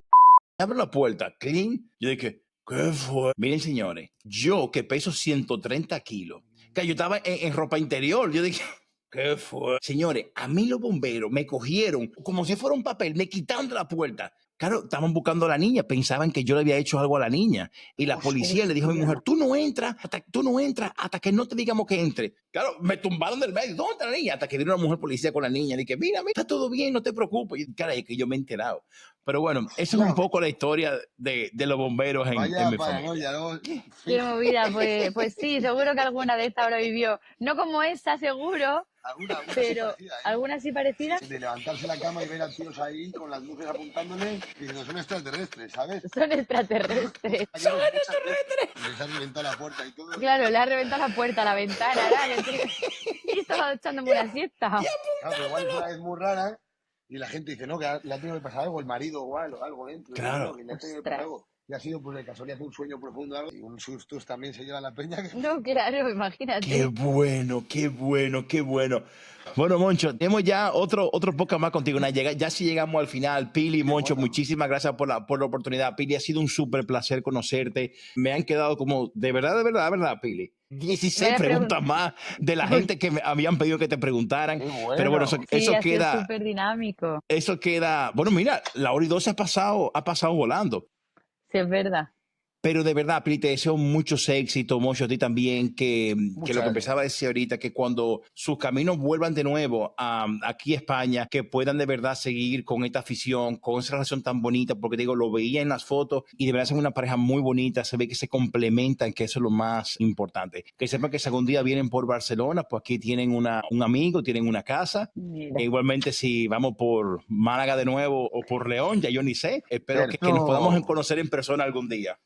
abre la puerta, clean. Yo dije, ¿qué fue? Miren, señores, yo que peso 130 kilos, que yo estaba en ropa interior, yo dije, ¿qué fue? Señores, a mí los bomberos me cogieron como si fuera un papel, me quitaron de la puerta. Claro, estaban buscando a la niña, pensaban que yo le había hecho algo a la niña. Y la policía le dijo a mi mujer, tú no entras hasta que no te digamos que entre. Claro, me tumbaron del medio. ¿Dónde está la niña? Hasta que vino una mujer policía con la niña. Dije, mira, está todo bien, no te preocupes. Y caray, que yo me he enterado. Pero bueno, esa es un poco la historia de los bomberos en mi familia. Qué movida, pues sí, seguro que alguna de estas ahora vivió. No como esa, seguro. Alguna pero sí parecida, ¿eh? ¿alguna así parecida? De levantarse la cama y ver a tíos ahí con las luces apuntándole y diciendo, son extraterrestres, ¿sabes? Son extraterrestres. ¡Son extraterrestres! Les ha reventado la puerta y todo. Claro, le ha reventado la puerta, la ventana, y estaba echándome una siesta. Claro, pero igual es una vez muy rara y la gente dice, no, que le ha tenido que pasar algo, el marido o algo dentro. Claro. ¿No? Que le ha tenido que pasar algo. y ha sido pues de casualidad un sueño profundo algo, y un sustos también se lleva la peña. No, claro, Qué imagínate. bueno, qué bueno, qué bueno. Bueno, Moncho, tenemos ya otro podcast más contigo. Ya si llegamos al final, Pili, Moncho, bueno. muchísimas gracias por la oportunidad. Pili, ha sido un súper placer conocerte. Me han quedado como, de verdad, Pili. 16 Vaya preguntas pregunta. más de la gente que me habían pedido que te preguntaran. Qué Pero bueno, bueno. Sí, eso ha sido queda, súper dinámico. eso queda. Bueno, mira, la hora y 12 ha pasado volando. Sí, es verdad. Pero de verdad, Pili, te deseo muchos éxitos, Moncho, a ti también, que lo Muchas que gracias. empezaba a decir ahorita, que cuando sus caminos vuelvan de nuevo aquí a España, que puedan de verdad seguir con esta afición, con esa relación tan bonita, porque digo, lo veía en las fotos y de verdad son una pareja muy bonita, se ve que se complementan, que eso es lo más importante. Que sepan que si algún día vienen por Barcelona, pues aquí tienen un amigo, tienen una casa. Mira. E igualmente si vamos por Málaga de nuevo o por León, ya yo ni sé, espero que nos podamos conocer en persona algún día.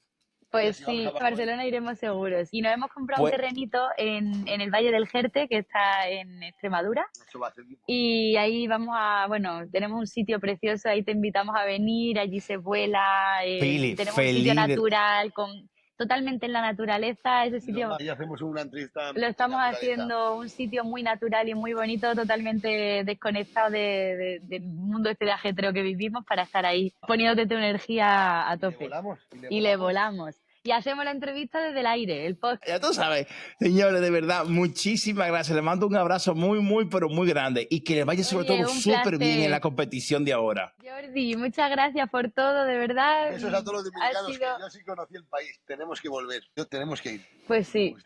Pues Si sí, vamos a Barcelona iremos seguros. Y nos hemos comprado Pues- un terrenito en el Valle del Jerte, que está en Extremadura. Eso va a ser- Y ahí tenemos un sitio precioso, ahí te invitamos a venir, allí se vuela, Pili, tenemos un feliz sitio de- natural, totalmente en la naturaleza, ese sitio Ahí hacemos una entrevista. lo estamos naturaleza. haciendo un sitio muy natural y muy bonito, totalmente desconectado del mundo este de ajetreo que vivimos para estar ahí poniéndote tu energía a Y le tope. volamos, Y le volamos. Y hacemos la entrevista desde el aire, el podcast. Ya tú sabes, señores, de verdad, muchísimas gracias. Les mando un abrazo pero muy grande y que les vaya sobre Oye, todo un súper bien placer. en la competición de ahora. Jordi, muchas gracias por todo, de verdad. Eso es a todos los dominicanos, Ha sido- que yo sí conocí el país. Tenemos que volver. Tenemos que ir. Pues sí.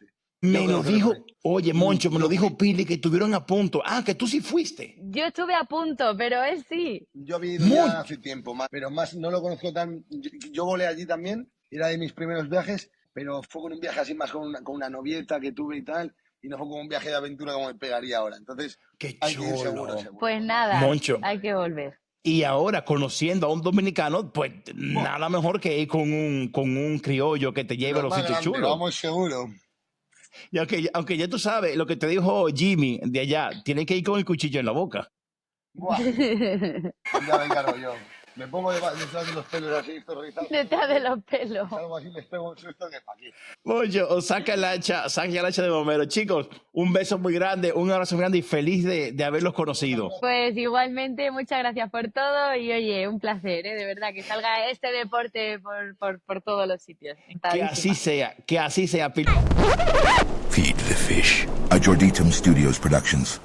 Me creo lo que dijo, fue. oye, Moncho, me lo dijo Pili que estuvieron a punto. Ah, que tú sí fuiste. Yo estuve a punto, pero él sí. Yo había ido ya hace tiempo, pero más no lo conozco tan. Yo volé allí también, era de mis primeros viajes, pero fue con un viaje así más con una novieta que tuve y tal, y no fue como un viaje de aventura como me pegaría ahora. Entonces, Qué hay que ir chulo. seguro, seguro. Pues nada, Moncho. hay que volver. Y ahora, conociendo a un dominicano, pues nada mejor que ir con un criollo que te lleve a Lo los más sitios grande, chulos. vamos seguro. Y aunque ya tú sabes, lo que te dijo Jimmy de allá, tienes que ir con el cuchillo en la boca. Buah, ya me encargo yo. Me pongo detrás de los pelos así, estos rizados. Detrás de los pelos. Algo así, les pego un susto que pa' aquí. Moncho, os saca el hacha de bombero. Chicos, un beso muy grande, un abrazo muy grande y feliz de haberlos conocido. Pues igualmente, muchas gracias por todo y oye, un placer, de verdad, que salga este deporte por todos los sitios. Que así sea, Pili. Feed the Fish, a Jorditum Studios Productions.